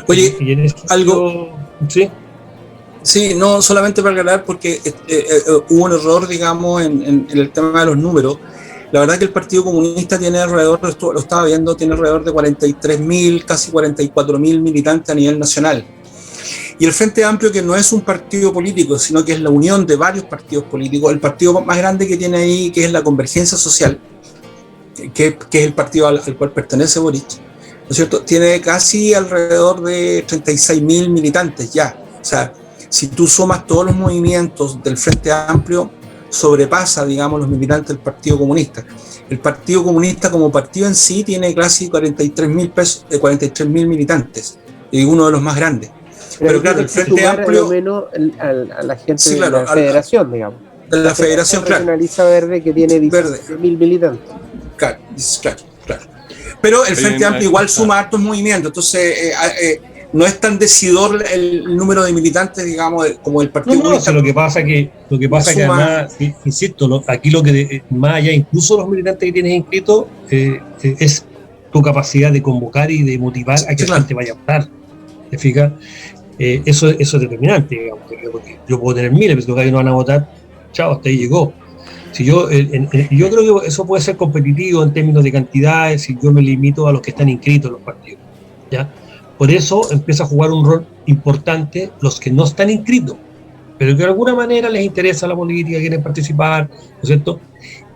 Oye, y en algo... ¿Sí? Sí, no, solamente para aclarar, porque hubo un error, digamos, en el tema de los números. La verdad que el Partido Comunista tiene alrededor, lo estaba viendo, tiene alrededor de 43.000, casi 44.000 militantes a nivel nacional. Y el Frente Amplio, que no es un partido político, sino que es la unión de varios partidos políticos, el partido más grande que tiene ahí, que es la Convergencia Social, que es el partido al cual pertenece Boric, ¿no es cierto?, tiene casi alrededor de 36.000 militantes ya. O sea, si tú sumas todos los movimientos del Frente Amplio, sobrepasa, digamos, los militantes del Partido Comunista. El Partido Comunista como partido en sí tiene casi 43.000 militantes, y uno de los más grandes. Pero claro, el Frente Amplio... menos a la gente, sí, claro, de la federación, digamos. De la federación, claro. Regionalista Verde, que tiene 17.000 militantes. Claro. Pero el Frente Amplio igual suma hartos movimientos, entonces... no es tan decidor el número de militantes, digamos, como el Partido Comunista. Lo que pasa que además, insisto, aquí lo que más allá, incluso los militantes que tienes inscritos, es tu capacidad de convocar y de motivar a que la gente vaya a votar. ¿Te fijas? Eso es determinante, digamos, porque yo puedo tener miles, pero que no van a votar, chao, hasta ahí llegó. Si yo creo que eso puede ser competitivo en términos de cantidades si yo me limito a los que están inscritos en los partidos, ¿ya? Por eso empieza a jugar un rol importante los que no están inscritos, pero que de alguna manera les interesa la política, quieren participar, ¿no es cierto?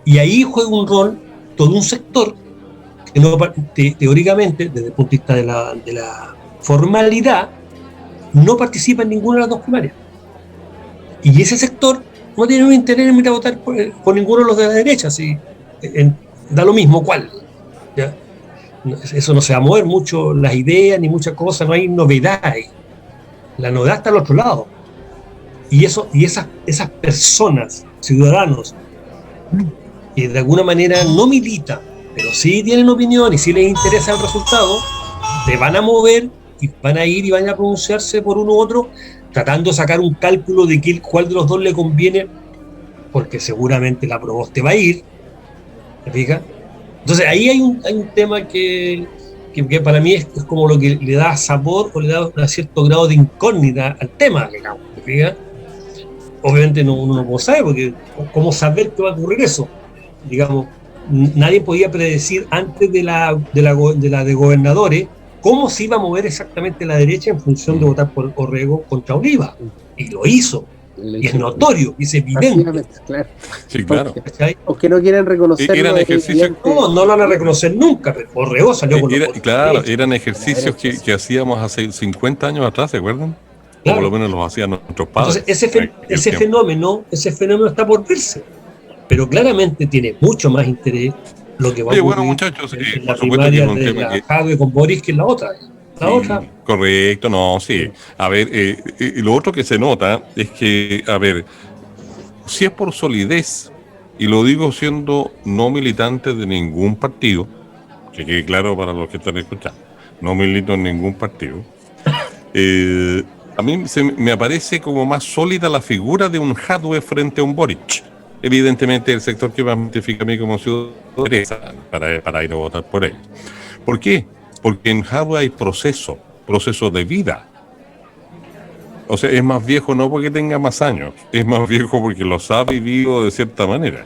Y ahí juega un rol todo un sector que no, teóricamente, desde el punto de vista de la formalidad, no participa en ninguna de las dos primarias. Y ese sector no tiene un interés en ir a votar por ninguno de los de la derecha, ¿sí? Da lo mismo cuál, ¿ya? Eso no se va a mover mucho las ideas ni muchas cosas, no hay novedad ahí. La novedad está al otro lado. Y esas personas, ciudadanos, que de alguna manera no militan, pero sí tienen opinión y sí les interesa el resultado, se van a mover y van a ir y van a pronunciarse por uno u otro, tratando de sacar un cálculo de cuál de los dos le conviene, porque seguramente la Proboste va a ir, ¿te fijas? Entonces ahí hay un tema que para mí es como lo que le da sabor o le da un cierto grado de incógnita al tema, digamos, ¿te ¿fija? Obviamente uno no sabe, porque ¿cómo saber que va a ocurrir eso? Digamos, nadie podía predecir antes de la de gobernadores cómo se iba a mover exactamente la derecha en función de votar por Orrego contra Oliva. Y lo hizo. Y es notorio, y es evidente. Claro. Sí, claro. Aunque no quieren reconocerlo. Eran ejercicios. No lo van a reconocer nunca, pero Orrego salió con los claro, eran ejercicios que hacíamos hace 50 años atrás, ¿se acuerdan? Claro. O por lo menos los hacían nuestros padres. Entonces, ese fenómeno está por verse. Pero claramente tiene mucho más interés lo que va a ocurrir muchachos, en la por supuesto primaria que es un de tema la Jadwe con Boris que en la otra. Correcto, no, sí. A ver, lo otro que se nota es que, a ver, si es por solidez, y lo digo siendo no militante de ningún partido, que quede claro para los que están escuchando, no milito en ningún partido, a mí me aparece como más sólida la figura de un Jadwe frente a un Boric. Evidentemente el sector que más me identifica a mí como ciudadano para ir a votar por él. ¿Por qué? Porque en Jadwe hay proceso de vida. O sea, es más viejo no porque tenga más años, es más viejo porque los ha vivido de cierta manera.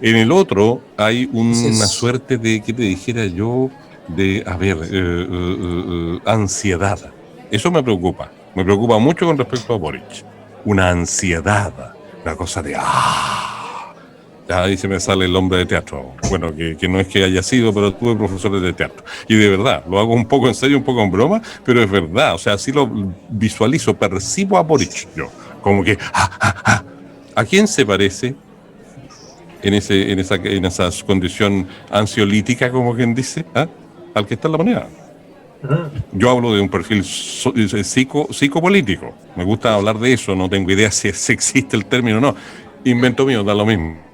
En el otro hay una suerte de, ¿qué te dijera yo? De, ansiedad. Eso me preocupa mucho con respecto a Boric. Una ansiedad, una cosa de ahí se me sale el hombre de teatro. Bueno, que no es que haya sido, pero tuve profesores de teatro. Y de verdad, lo hago un poco en serio, un poco en broma, pero es verdad. O sea, así lo visualizo, percibo a Boric yo. Como que, ¿a quién se parece en esa condición ansiolítica, como quien dice? Al que está en la moneda. Yo hablo de un perfil psicopolítico. Me gusta hablar de eso, no tengo idea si existe el término o no. Invento mío, da lo mismo.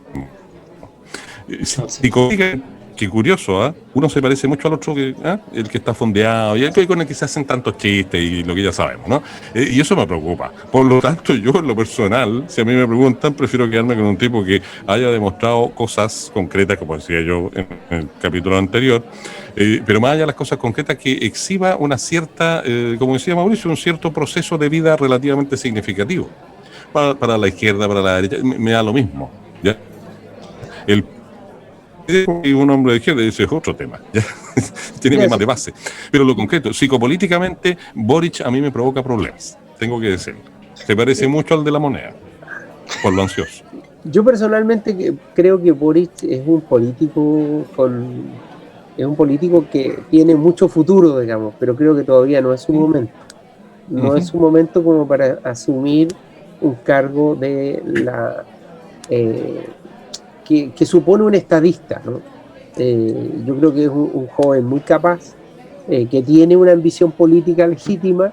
Psicopolítica, qué curioso, uno se parece mucho al otro, el que está fondeado y el que con el que se hacen tantos chistes y lo que ya sabemos, ¿no? Y eso me preocupa. Por lo tanto, yo en lo personal, si a mí me preguntan, prefiero quedarme con un tipo que haya demostrado cosas concretas, como decía yo en el capítulo anterior, pero más allá de las cosas concretas, que exhiba una cierta, como decía Mauricio, un cierto proceso de vida relativamente significativo. Para la izquierda, para la derecha, me da lo mismo, ¿ya? Y un hombre de izquierda, ese es otro tema, ¿ya? Tiene temas de base. Pero lo concreto, psicopolíticamente, Boric a mí me provoca problemas, tengo que decirlo. Se parece mucho al de la moneda, por lo ansioso. Yo personalmente creo que Boric es un político que tiene mucho futuro, digamos, pero creo que todavía no es su momento. No es su momento como para asumir un cargo de la que supone un estadista, ¿no? Yo creo que es un joven muy capaz, que tiene una ambición política legítima,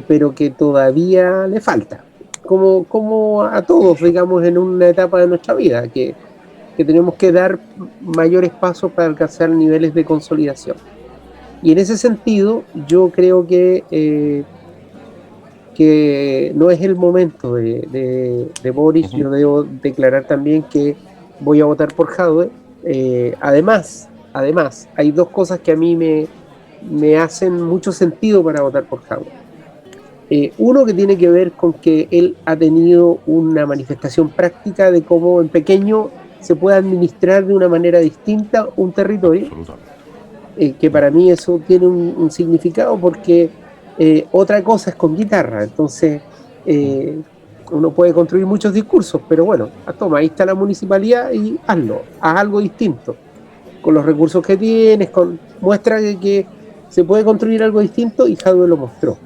pero que todavía le falta, como a todos, digamos, en una etapa de nuestra vida, que tenemos que dar mayores pasos para alcanzar niveles de consolidación. Y en ese sentido, yo creo que no es el momento de Boric. Yo debo declarar también que voy a votar por Jadwe. Además, hay dos cosas que a mí me hacen mucho sentido para votar por Jadwe. Uno que tiene que ver con que él ha tenido una manifestación práctica de cómo en pequeño se puede administrar de una manera distinta un territorio, que para mí eso tiene un significado, porque otra cosa es con guitarra. Entonces uno puede construir muchos discursos, pero bueno, toma, ahí está la municipalidad y haz algo distinto con los recursos que tienes, muestra que se puede construir algo distinto, y Jadwe lo mostró,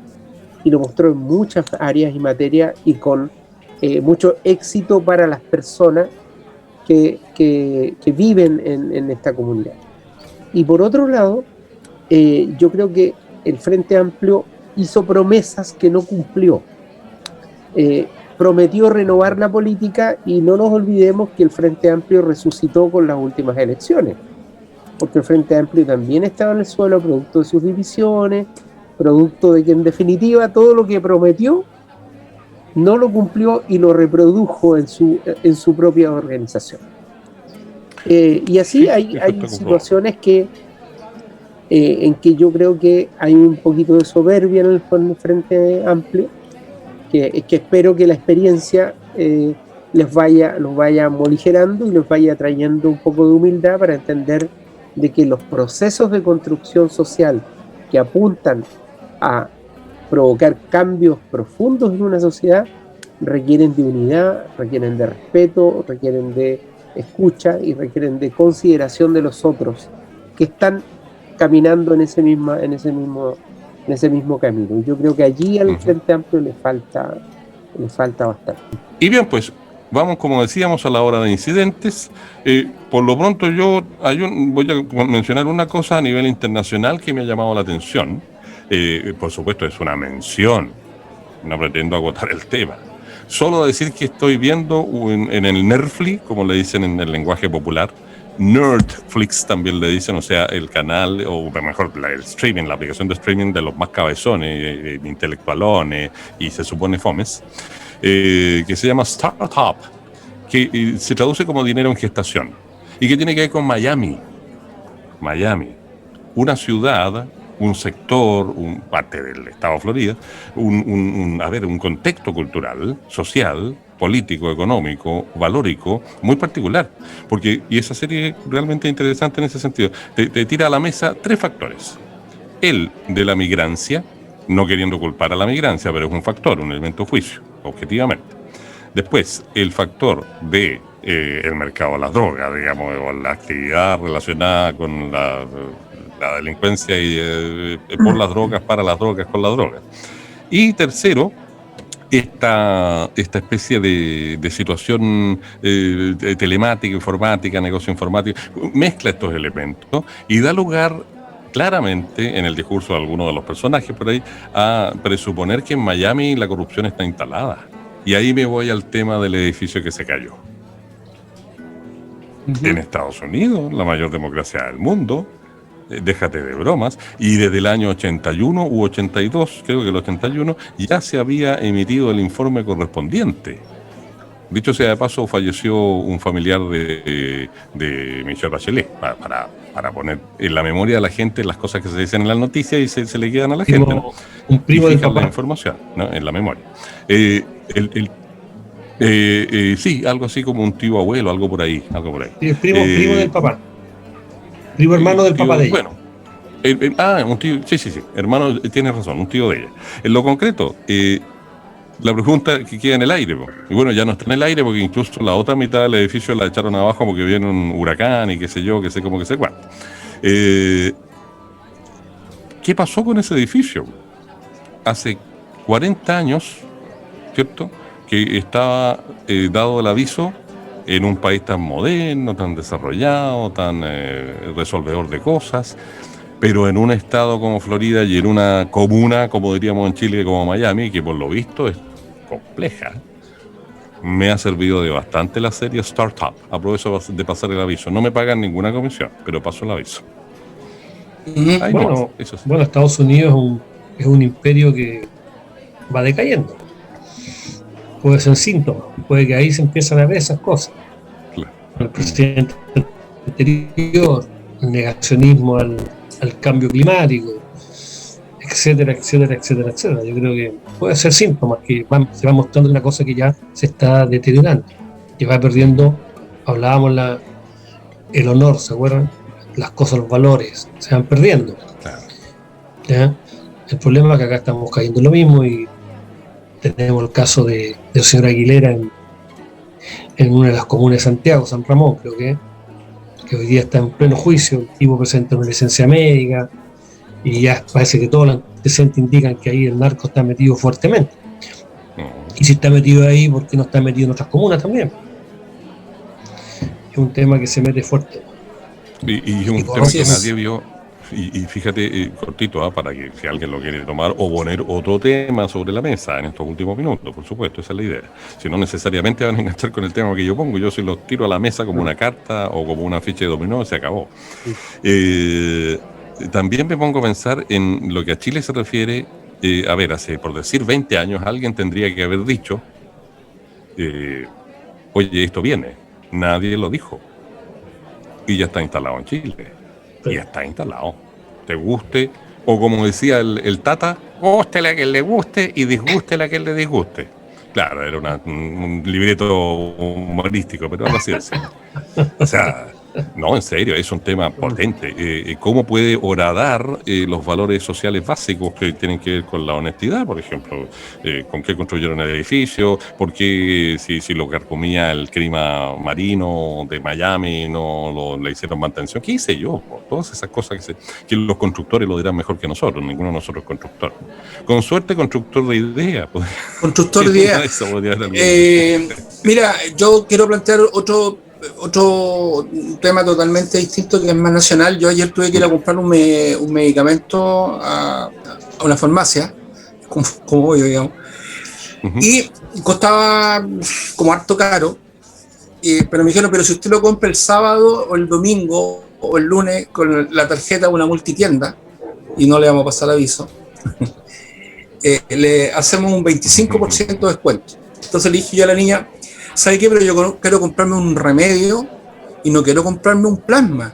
y lo mostró en muchas áreas y materias, y con mucho éxito para las personas que viven en esta comunidad. Y por otro lado, yo creo que el Frente Amplio hizo promesas que no cumplió. Prometió renovar la política, y no nos olvidemos que el Frente Amplio resucitó con las últimas elecciones, porque el Frente Amplio también estaba en el suelo, producto de sus divisiones, producto de que en definitiva todo lo que prometió no lo cumplió y lo reprodujo en su propia organización. Y así hay situaciones en que yo creo que hay un poquito de soberbia en el Frente Amplio, es que espero que la experiencia los vaya moligerando y los vaya trayendo un poco de humildad para entender de que los procesos de construcción social que apuntan a provocar cambios profundos en una sociedad requieren de unidad, requieren de respeto, requieren de escucha y requieren de consideración de los otros que están caminando en ese mismo camino. Y yo creo que allí al Frente Amplio le falta bastante. Y bien, pues vamos, como decíamos, a la hora de incidentes. Por lo pronto voy a mencionar una cosa a nivel internacional que me ha llamado la atención. Por supuesto es una mención, no pretendo agotar el tema. Solo decir que estoy viendo en el Netflix, como le dicen en el lenguaje popular, Nerdflix también le dicen, o sea, el canal, o mejor, el streaming, la aplicación de streaming de los más cabezones, intelectualones y se supone fomes, que se llama Startup, que se traduce como dinero en gestación y que tiene que ver con Miami, una ciudad, un sector, parte del estado de Florida, un contexto cultural, social, político, económico, valórico, muy particular. Y esa serie es realmente interesante en ese sentido. Te tira a la mesa 3 factores. El de la migrancia, no queriendo culpar a la migrancia, pero es un factor, un elemento de juicio, objetivamente. Después, el factor de el mercado de las drogas, digamos, o la actividad relacionada con la delincuencia y por las drogas, para las drogas, con las drogas. Y tercero, esta especie de situación telemática, informática, negocio informático, mezcla estos elementos y da lugar claramente en el discurso de algunos de los personajes por ahí a presuponer que en Miami la corrupción está instalada. Y ahí me voy al tema del edificio que se cayó. En Estados Unidos, la mayor democracia del mundo, déjate de bromas, y desde el año 81 u 82, creo que el 81, ya se había emitido el informe correspondiente. Dicho sea de paso, falleció un familiar de Michelle Bachelet, para poner en la memoria de la gente las cosas que se dicen en las noticias y se le quedan a la gente, ¿no? Un primo del papá. La información, ¿no? En la memoria. Sí, algo así como un tío abuelo, algo por ahí. Sí, el primo del papá. Primo hermano del papá de ella. Bueno, un tío, sí, hermano, tienes razón, un tío de ella. En lo concreto, la pregunta que queda en el aire, y bueno, ya no está en el aire porque incluso la otra mitad del edificio la echaron abajo porque viene un huracán y qué sé yo, qué sé cómo, qué sé cuánto. ¿Qué pasó con ese edificio? Hace 40 años, ¿cierto?, que estaba dado el aviso en un país tan moderno, tan desarrollado, tan resolvedor de cosas, pero en un estado como Florida y en una comuna, como diríamos en Chile, como Miami, que por lo visto es compleja. Me ha servido de bastante la serie Startup. Aprovecho de pasar el aviso. No me pagan ninguna comisión, pero paso el aviso. Bueno, Estados Unidos es un imperio que va decayendo. Puede ser síntoma, puede que ahí se empiezan a ver esas cosas. Claro. El presidente anterior, el negacionismo al cambio climático, etcétera. Yo creo que puede ser síntomas que se va mostrando una cosa que ya se está deteriorando, que va perdiendo, hablábamos el honor, ¿se acuerdan? Las cosas, los valores, se van perdiendo. Claro. ¿Ya? El problema es que acá estamos cayendo en lo mismo y tenemos el caso del señor Aguilera en una de las comunas de Santiago, San Ramón, creo que hoy día está en pleno juicio. El tipo presenta una licencia médica y ya parece que todos los antecedentes indican que ahí el narco está metido fuertemente. Y si está metido ahí, ¿por qué no está metido en otras comunas también? Es un tema que se mete fuerte. Y un tema que nadie vio. Y fíjate, cortito, para que si alguien lo quiere tomar o poner otro tema sobre la mesa en estos últimos minutos, por supuesto, esa es la idea. Si no necesariamente van a enganchar con el tema que yo pongo, yo si los tiro a la mesa como una carta o como una ficha de dominó, se acabó. También me pongo a pensar en lo que a Chile se refiere. A ver, hace, por decir 20 años, alguien tendría que haber dicho, oye, esto viene. Nadie lo dijo. Y ya está instalado en Chile. Y está instalado. Te guste O como decía el Tata, guste la que le guste y disguste la que le disguste. Claro, era un libreto humorístico, pero algo así es. O sea, no, en serio, es un tema potente. ¿Cómo puede horadar los valores sociales básicos que tienen que ver con la honestidad, por ejemplo? ¿Con qué construyeron el edificio? ¿Por qué si lo carcomía el clima marino de Miami no le hicieron mantención? ¿Qué hice yo? Todas esas cosas que los constructores lo dirán mejor que nosotros. Ninguno de nosotros es constructor. Con suerte, constructor de ideas. Constructor de ideas. Mira, yo quiero plantear otro tema totalmente distinto que es más nacional. Yo ayer tuve que ir a comprar un medicamento a una farmacia, como yo, digamos, y costaba como harto caro, pero me dijeron, pero si usted lo compra el sábado o el domingo o el lunes con la tarjeta de una multitienda, y no le vamos a pasar aviso, le hacemos un 25% de descuento. Entonces le dije yo a la niña, ¿sabe qué? Pero yo quiero comprarme un remedio y no quiero comprarme un plasma,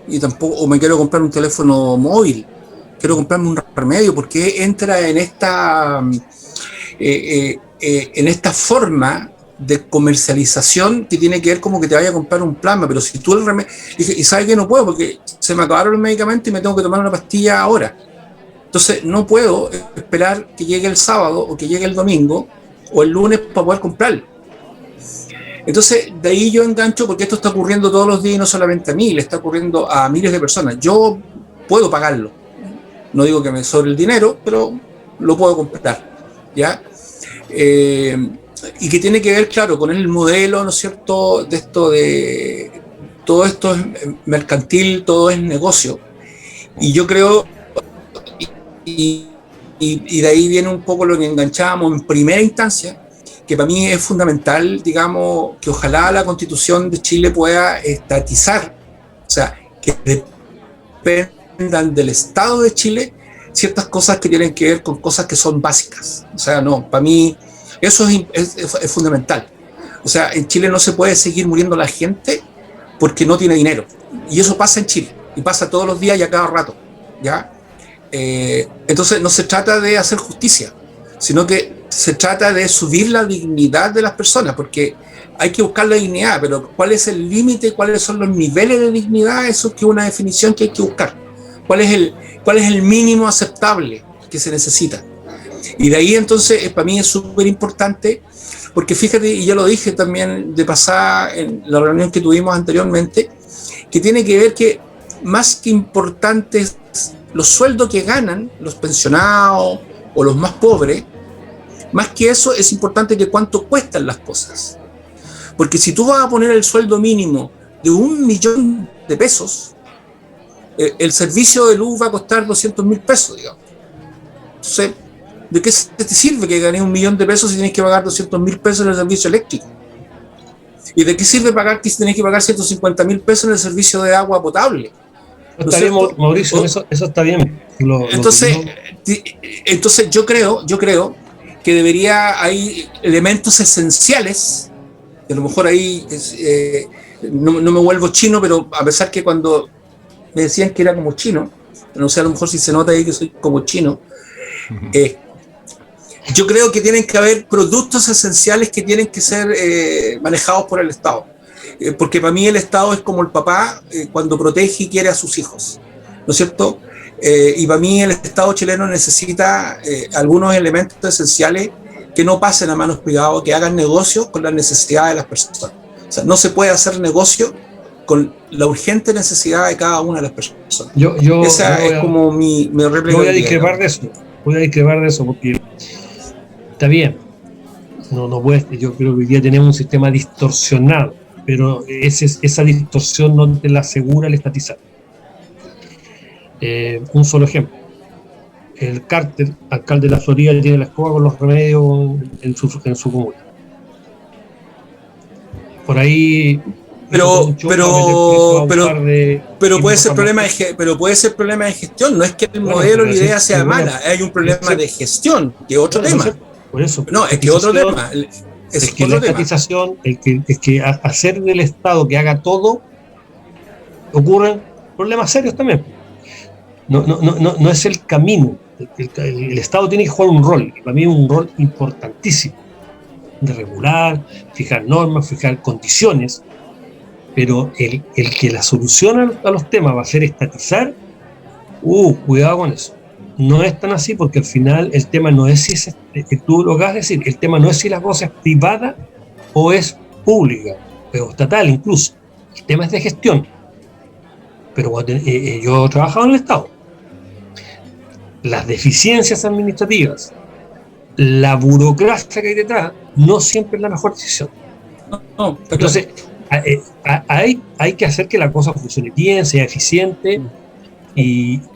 y tampoco, o me quiero comprar un teléfono móvil, quiero comprarme un remedio, porque entra en esta forma de comercialización que tiene que ver como que te vaya a comprar un plasma, pero si tú el remedio, y ¿sabes qué? No puedo, porque se me acabaron los medicamentos y me tengo que tomar una pastilla ahora. Entonces no puedo esperar que llegue el sábado o que llegue el domingo o el lunes para poder comprarlo. Entonces de ahí yo engancho, porque esto está ocurriendo todos los días y no solamente a mí, le está ocurriendo a miles de personas. Yo puedo pagarlo, no digo que me sobre el dinero, pero lo puedo comprar, ¿ya? Y que tiene que ver, claro, con el modelo, ¿no es cierto?, de esto de todo esto es mercantil, todo es negocio. Y yo creo, y de ahí viene un poco lo que enganchábamos en primera instancia, que para mí es fundamental, digamos, que ojalá la Constitución de Chile pueda estatizar, o sea, que dependan del Estado de Chile ciertas cosas que tienen que ver con cosas que son básicas. O sea, no, para mí eso es fundamental. O sea, en Chile no se puede seguir muriendo la gente porque no tiene dinero. Y eso pasa en Chile, y pasa todos los días y a cada rato, ¿ya? Entonces no se trata de hacer justicia, sino que se trata de subir la dignidad de las personas, porque hay que buscar la dignidad, pero ¿cuál es el límite? ¿Cuáles son los niveles de dignidad? Eso es que una definición que hay que buscar. ¿Cuál es el mínimo aceptable que se necesita? Y de ahí entonces para mí es súper importante, porque fíjate, y ya lo dije también de pasada en la reunión que tuvimos anteriormente, que tiene que ver que más que importantes los sueldos que ganan los pensionados o los más pobres, más que eso es importante que cuánto cuestan las cosas. Porque si tú vas a poner el sueldo mínimo de 1 millón de pesos, el servicio de luz va a costar 200.000 pesos, digamos. Entonces, ¿de qué te sirve que ganes 1 millón de pesos si tienes que pagar 200.000 pesos en el servicio eléctrico? ¿Y de qué sirve pagar si tienes que pagar 150.000 pesos en el servicio de agua potable? ¿No está bien, Mauricio? Eso está bien. Entonces yo creo que debería, hay elementos esenciales, que a lo mejor ahí no me vuelvo chino, pero a pesar que cuando me decían que era como chino, no sé, a lo mejor si se nota ahí que soy como chino, yo creo que tienen que haber productos esenciales que tienen que ser manejados por el Estado. Porque para mí el Estado es como el papá cuando protege y quiere a sus hijos, ¿no es cierto? Y para mí el Estado chileno necesita algunos elementos esenciales que no pasen a manos privadas, que hagan negocios con las necesidades de las personas. O sea, no se puede hacer negocio con la urgente necesidad de cada una de las personas. Esa es como mi réplica. Yo voy a discrepar de eso, porque está bien. No puede, yo creo que hoy día tenemos un sistema distorsionado, pero esa distorsión no te la asegura el estatizar. Un solo ejemplo. El Carter, alcalde de la Florida, tiene la escoba con los remedios en su comuna. Por ahí. Pero puede ser problema de gestión. No es que el modelo, la idea sea mala, hay un problema de gestión, que es otro tema. Por eso. No, es que otro tema. Es que la estatización, es que hacer del Estado que haga todo, ocurren problemas serios también. no es el camino. El Estado tiene que jugar un rol, y para mí es un rol importantísimo, de regular, fijar normas, fijar condiciones, pero el que la solución a los temas va a ser estatizar, cuidado con eso. No es tan así, porque al final el tema no es si tú lo vas a decir, el tema no es si la cosa es privada o es pública, o estatal incluso. El tema es de gestión. Pero yo he trabajado en el Estado. Las deficiencias administrativas, la burocracia que hay detrás, no siempre es la mejor decisión. No, entonces, hay que hacer que la cosa funcione bien, sea eficiente,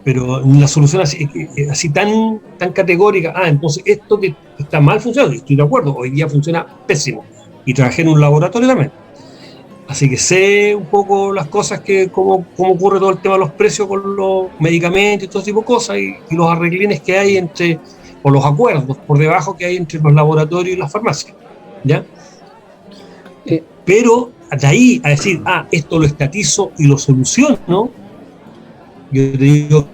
pero la solución así tan categórica, entonces esto que está mal funcionando, estoy de acuerdo, hoy día funciona pésimo, y trabajé en un laboratorio también. Así que sé un poco las cosas, cómo ocurre todo el tema de los precios con los medicamentos y todo tipo de cosas, y los arreglines que hay o los acuerdos por debajo que hay entre los laboratorios y las farmacias, ¿ya? Pero de ahí a decir, esto lo estatizo y lo soluciono, yo te digo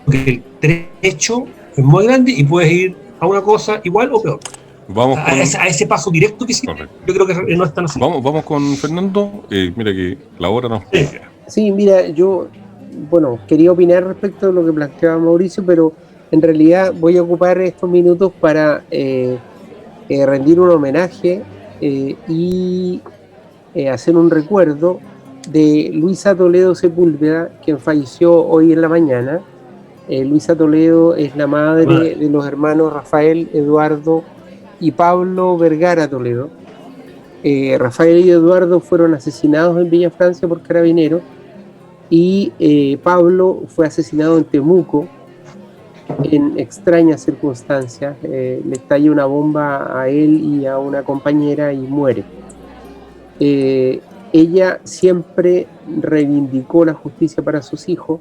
que el trecho es muy grande y puedes ir a una cosa igual o peor. Vamos a ese paso directo que hiciste, yo creo que no es tan así. Vamos con Fernando. Mira que la hora nos pide. Sí, mira, yo quería opinar respecto a lo que planteaba Mauricio, pero en realidad voy a ocupar estos minutos para rendir un homenaje y hacer un recuerdo de Luisa Toledo Sepúlveda, quien falleció hoy en la mañana. Luisa Toledo es la madre de los hermanos Rafael, Eduardo y Pablo Vergara Toledo. Rafael y Eduardo fueron asesinados en Villa Francia por carabineros, y Pablo fue asesinado en Temuco en extrañas circunstancias. Le estalla una bomba a él y a una compañera y muere. Ella siempre reivindicó la justicia para sus hijos.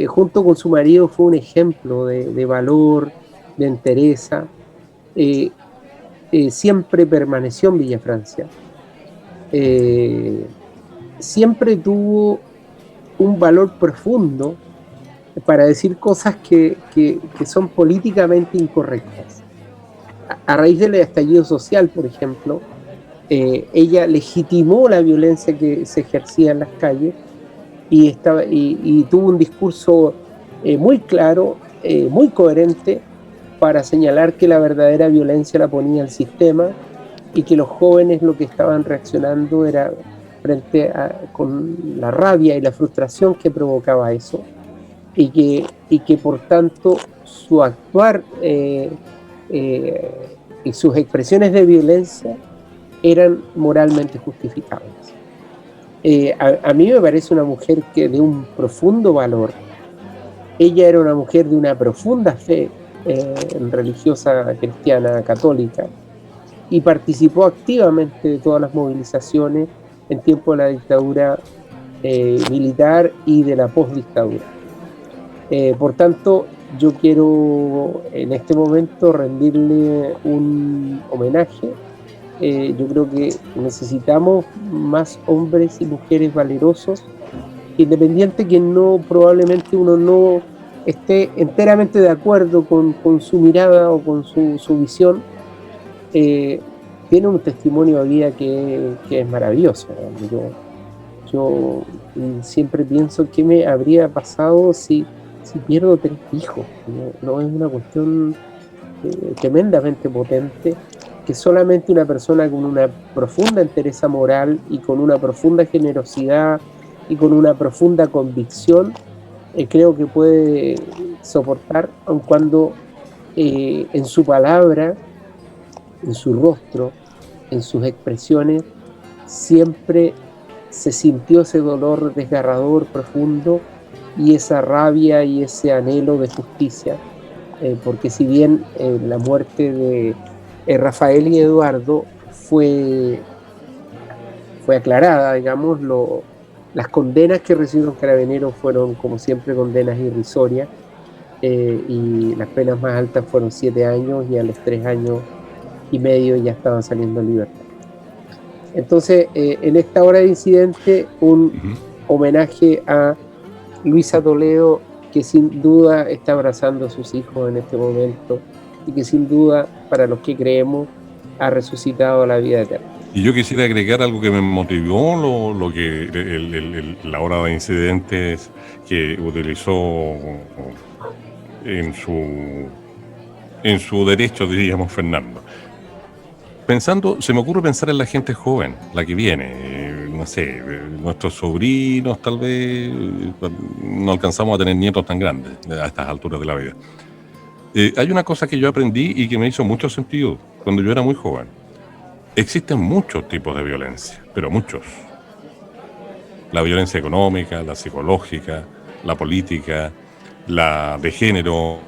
Junto con su marido fue un ejemplo de valor, de entereza. Siempre permaneció en Villa Francia. Siempre tuvo un valor profundo para decir cosas que son políticamente incorrectas. A raíz del estallido social, por ejemplo, ella legitimó la violencia que se ejercía en las calles y tuvo un discurso muy claro, muy coherente, para señalar que la verdadera violencia la ponía el sistema, y que los jóvenes lo que estaban reaccionando era con la rabia y la frustración que provocaba eso, y que por tanto su actuar y sus expresiones de violencia eran moralmente justificables. A mí me parece una mujer de un profundo valor. Ella era una mujer de una profunda fe religiosa cristiana católica, y participó activamente de todas las movilizaciones en tiempo de la dictadura militar y de la postdictadura. Por tanto, yo quiero en este momento rendirle un homenaje. Yo creo que necesitamos más hombres y mujeres valerosos, independiente que probablemente uno no esté enteramente de acuerdo con su mirada o con su visión. Tiene un testimonio de vida que es maravilloso. Yo siempre pienso qué me habría pasado si pierdo 3 hijos. No es una cuestión tremendamente potente, que solamente una persona con una profunda entereza moral y con una profunda generosidad y con una profunda convicción creo que puede soportar, aun cuando en su palabra, en su rostro, en sus expresiones, siempre se sintió ese dolor desgarrador, profundo, y esa rabia y ese anhelo de justicia, porque si bien la muerte de Rafael y Eduardo fue aclarada, digamos, las condenas que recibieron Carabineros fueron, como siempre, condenas irrisorias, y las penas más altas fueron 7 años, y a los 3 años y medio ya estaban saliendo en libertad. Entonces, en esta hora de incidente, un homenaje a Luisa Toledo que sin duda está abrazando a sus hijos en este momento y que sin duda, para los que creemos, ha resucitado a la vida eterna. Y yo quisiera agregar algo que me motivó, lo que la hora de incidentes que utilizó en su derecho, diríamos, Fernando. Se me ocurre pensar en la gente joven, la que viene, no sé, nuestros sobrinos tal vez, no alcanzamos a tener nietos tan grandes a estas alturas de la vida. Hay una cosa que yo aprendí y que me hizo mucho sentido cuando yo era muy joven. Existen muchos tipos de violencia, pero muchos. La violencia económica, la psicológica, la política, la de género,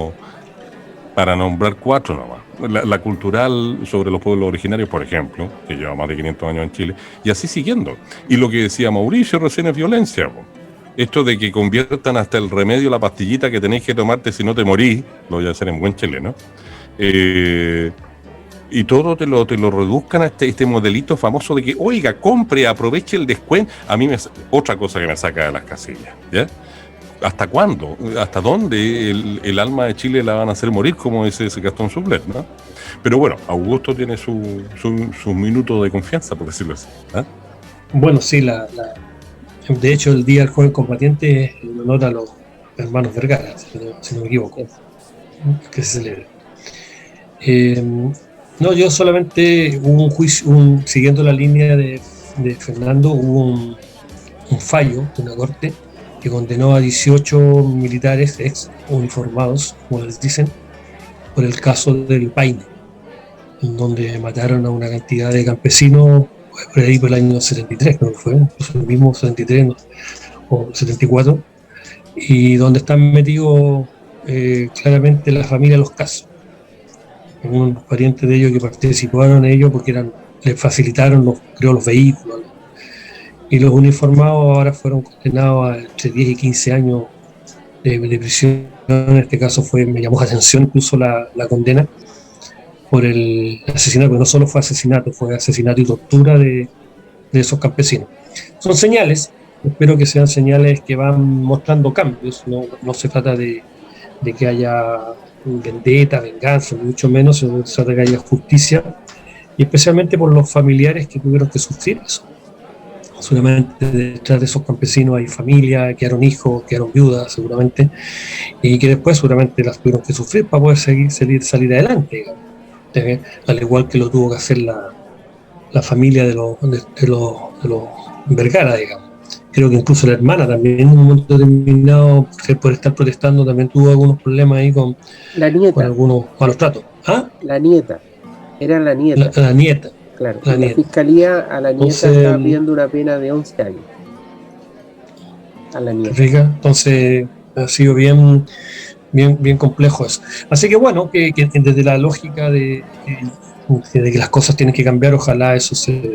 para nombrar 4 nomás. La cultural sobre los pueblos originarios, por ejemplo, que lleva más de 500 años en Chile, y así siguiendo. Y lo que decía Mauricio recién es violencia. Esto de que conviertan hasta el remedio, la pastillita que tenéis que tomarte si no te morís, lo voy a hacer en buen chileno, y todo te lo reduzcan a este modelito famoso de que, oiga, compre, aproveche el descuento. A mí otra cosa que me saca de las casillas, ¿ya? ¿Hasta cuándo? ¿Hasta dónde el alma de Chile la van a hacer morir, como dice ese Gastón Sublet, ¿no? Pero bueno, Augusto tiene su minuto de confianza, por decirlo así, ¿eh? Bueno, sí, de hecho el Día del Joven Combatiente es en honor a los hermanos Vergara, si no me equivoco, que se celebra. No, yo solamente hubo un juicio, siguiendo la línea de Fernando, hubo un fallo de una corte que condenó a 18 militares ex uniformados, como les dicen, por el caso del Paine, en donde mataron a una cantidad de campesinos por ahí por el año 73, creo que fue, incluso el mismo 73 o 74, y donde están metidos claramente la familia de los casos. Unos parientes de ellos que participaron en ello porque les facilitaron los vehículos. Y los uniformados ahora fueron condenados a entre 10 y 15 años de prisión. En este caso me llamó la atención incluso la condena por el asesinato, porque no solo fue asesinato y tortura de esos campesinos. Son señales, espero que sean señales que van mostrando cambios. No se trata de que haya vendetta, venganza, mucho menos, se trata de que haya justicia, y especialmente por los familiares que tuvieron que sufrir eso. Seguramente detrás de esos campesinos hay familia, quedaron hijos, quedaron viudas seguramente, y que después seguramente las tuvieron que sufrir para poder salir adelante, digamos. Al igual que lo tuvo que hacer la familia de los Vergara, digamos. Creo que incluso la hermana también en un momento determinado, por estar protestando, también tuvo algunos problemas ahí con algunos malos tratos. ¿Ah? La nieta, era la nieta. La nieta. Claro, la fiscalía a la nieta estaba pidiendo una pena de 11 años. A la nieta. Entonces ha sido bien complejo eso. Así que bueno, que desde la lógica de que las cosas tienen que cambiar, ojalá eso siga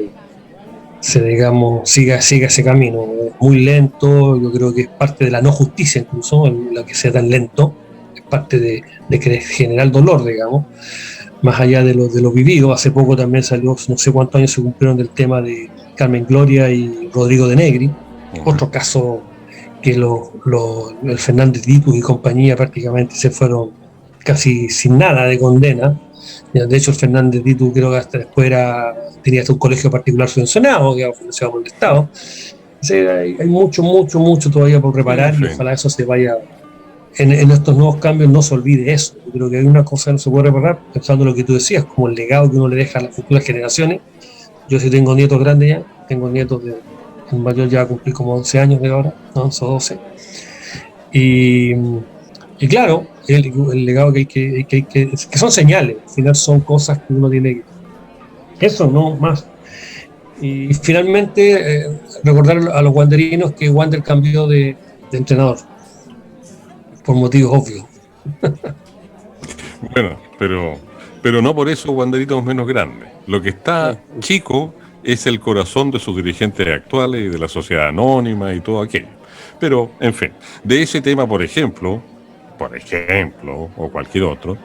ese camino. Muy lento, yo creo que es parte de la no justicia, incluso, la que sea tan lento, es parte de que generar dolor, digamos, más allá de lo vivido. Hace poco también salió, no sé cuántos años se cumplieron del tema de Carmen Gloria y Rodrigo de Negri, otro caso que el Fernández Ditu y compañía prácticamente se fueron casi sin nada de condena. De hecho, el Fernández Ditu creo que hasta después tenía hasta un colegio particular subvencionado, que financiado por el Estado. O sea, hay mucho todavía por reparar, y ojalá eso se vaya. En estos nuevos cambios no se olvide eso. Yo creo que hay una cosa que no se puede reparar, pensando en lo que tú decías, como el legado que uno le deja a las futuras generaciones. Yo sí tengo nietos grandes ya, tengo nietos el mayor ya va a cumplir como 11 años de ahora, 11 o 12. Y claro, el legado que son señales, al final son cosas que uno tiene que... Eso, no más. Y finalmente, recordar a los wanderinos que Wander cambió de entrenador, por motivos obvios. Bueno, pero no por eso Wanderito es menos grande. Lo que está chico es el corazón de sus dirigentes actuales y de la sociedad anónima y todo aquello. Pero, en fin, de ese tema, por ejemplo, o cualquier otro,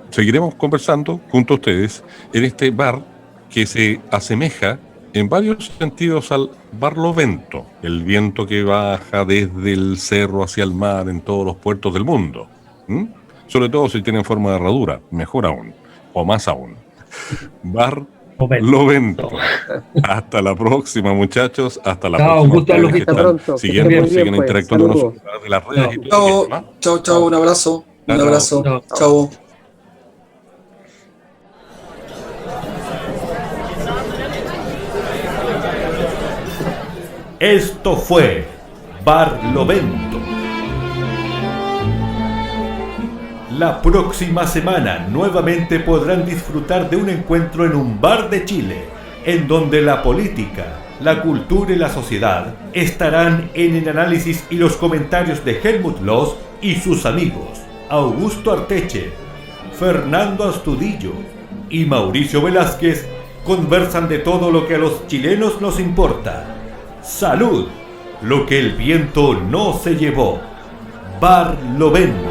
seguiremos conversando junto a ustedes en este bar que se asemeja en varios sentidos al barlovento, el viento que baja desde el cerro hacia el mar en todos los puertos del mundo. Sobre todo si tienen forma de herradura, mejor aún, o más aún. Barlovento. Hasta la próxima, muchachos. Hasta la próxima. Un gusto verlos. Hasta pronto. Siguiendo, siguen interactuando con nosotros a través de las redes. Y todo Chao, chao, chao, un abrazo. Un Chao, abrazo. chao. Chao. Esto fue Barlovento. La próxima semana nuevamente podrán disfrutar de un encuentro en un bar de Chile, en donde la política, la cultura y la sociedad estarán en el análisis y los comentarios de Helmut Loss y sus amigos, Augusto Arteche, Fernando Astudillo y Mauricio Velázquez conversan de todo lo que a los chilenos nos importa. ¡Salud! Lo que el viento no se llevó. Barlovento.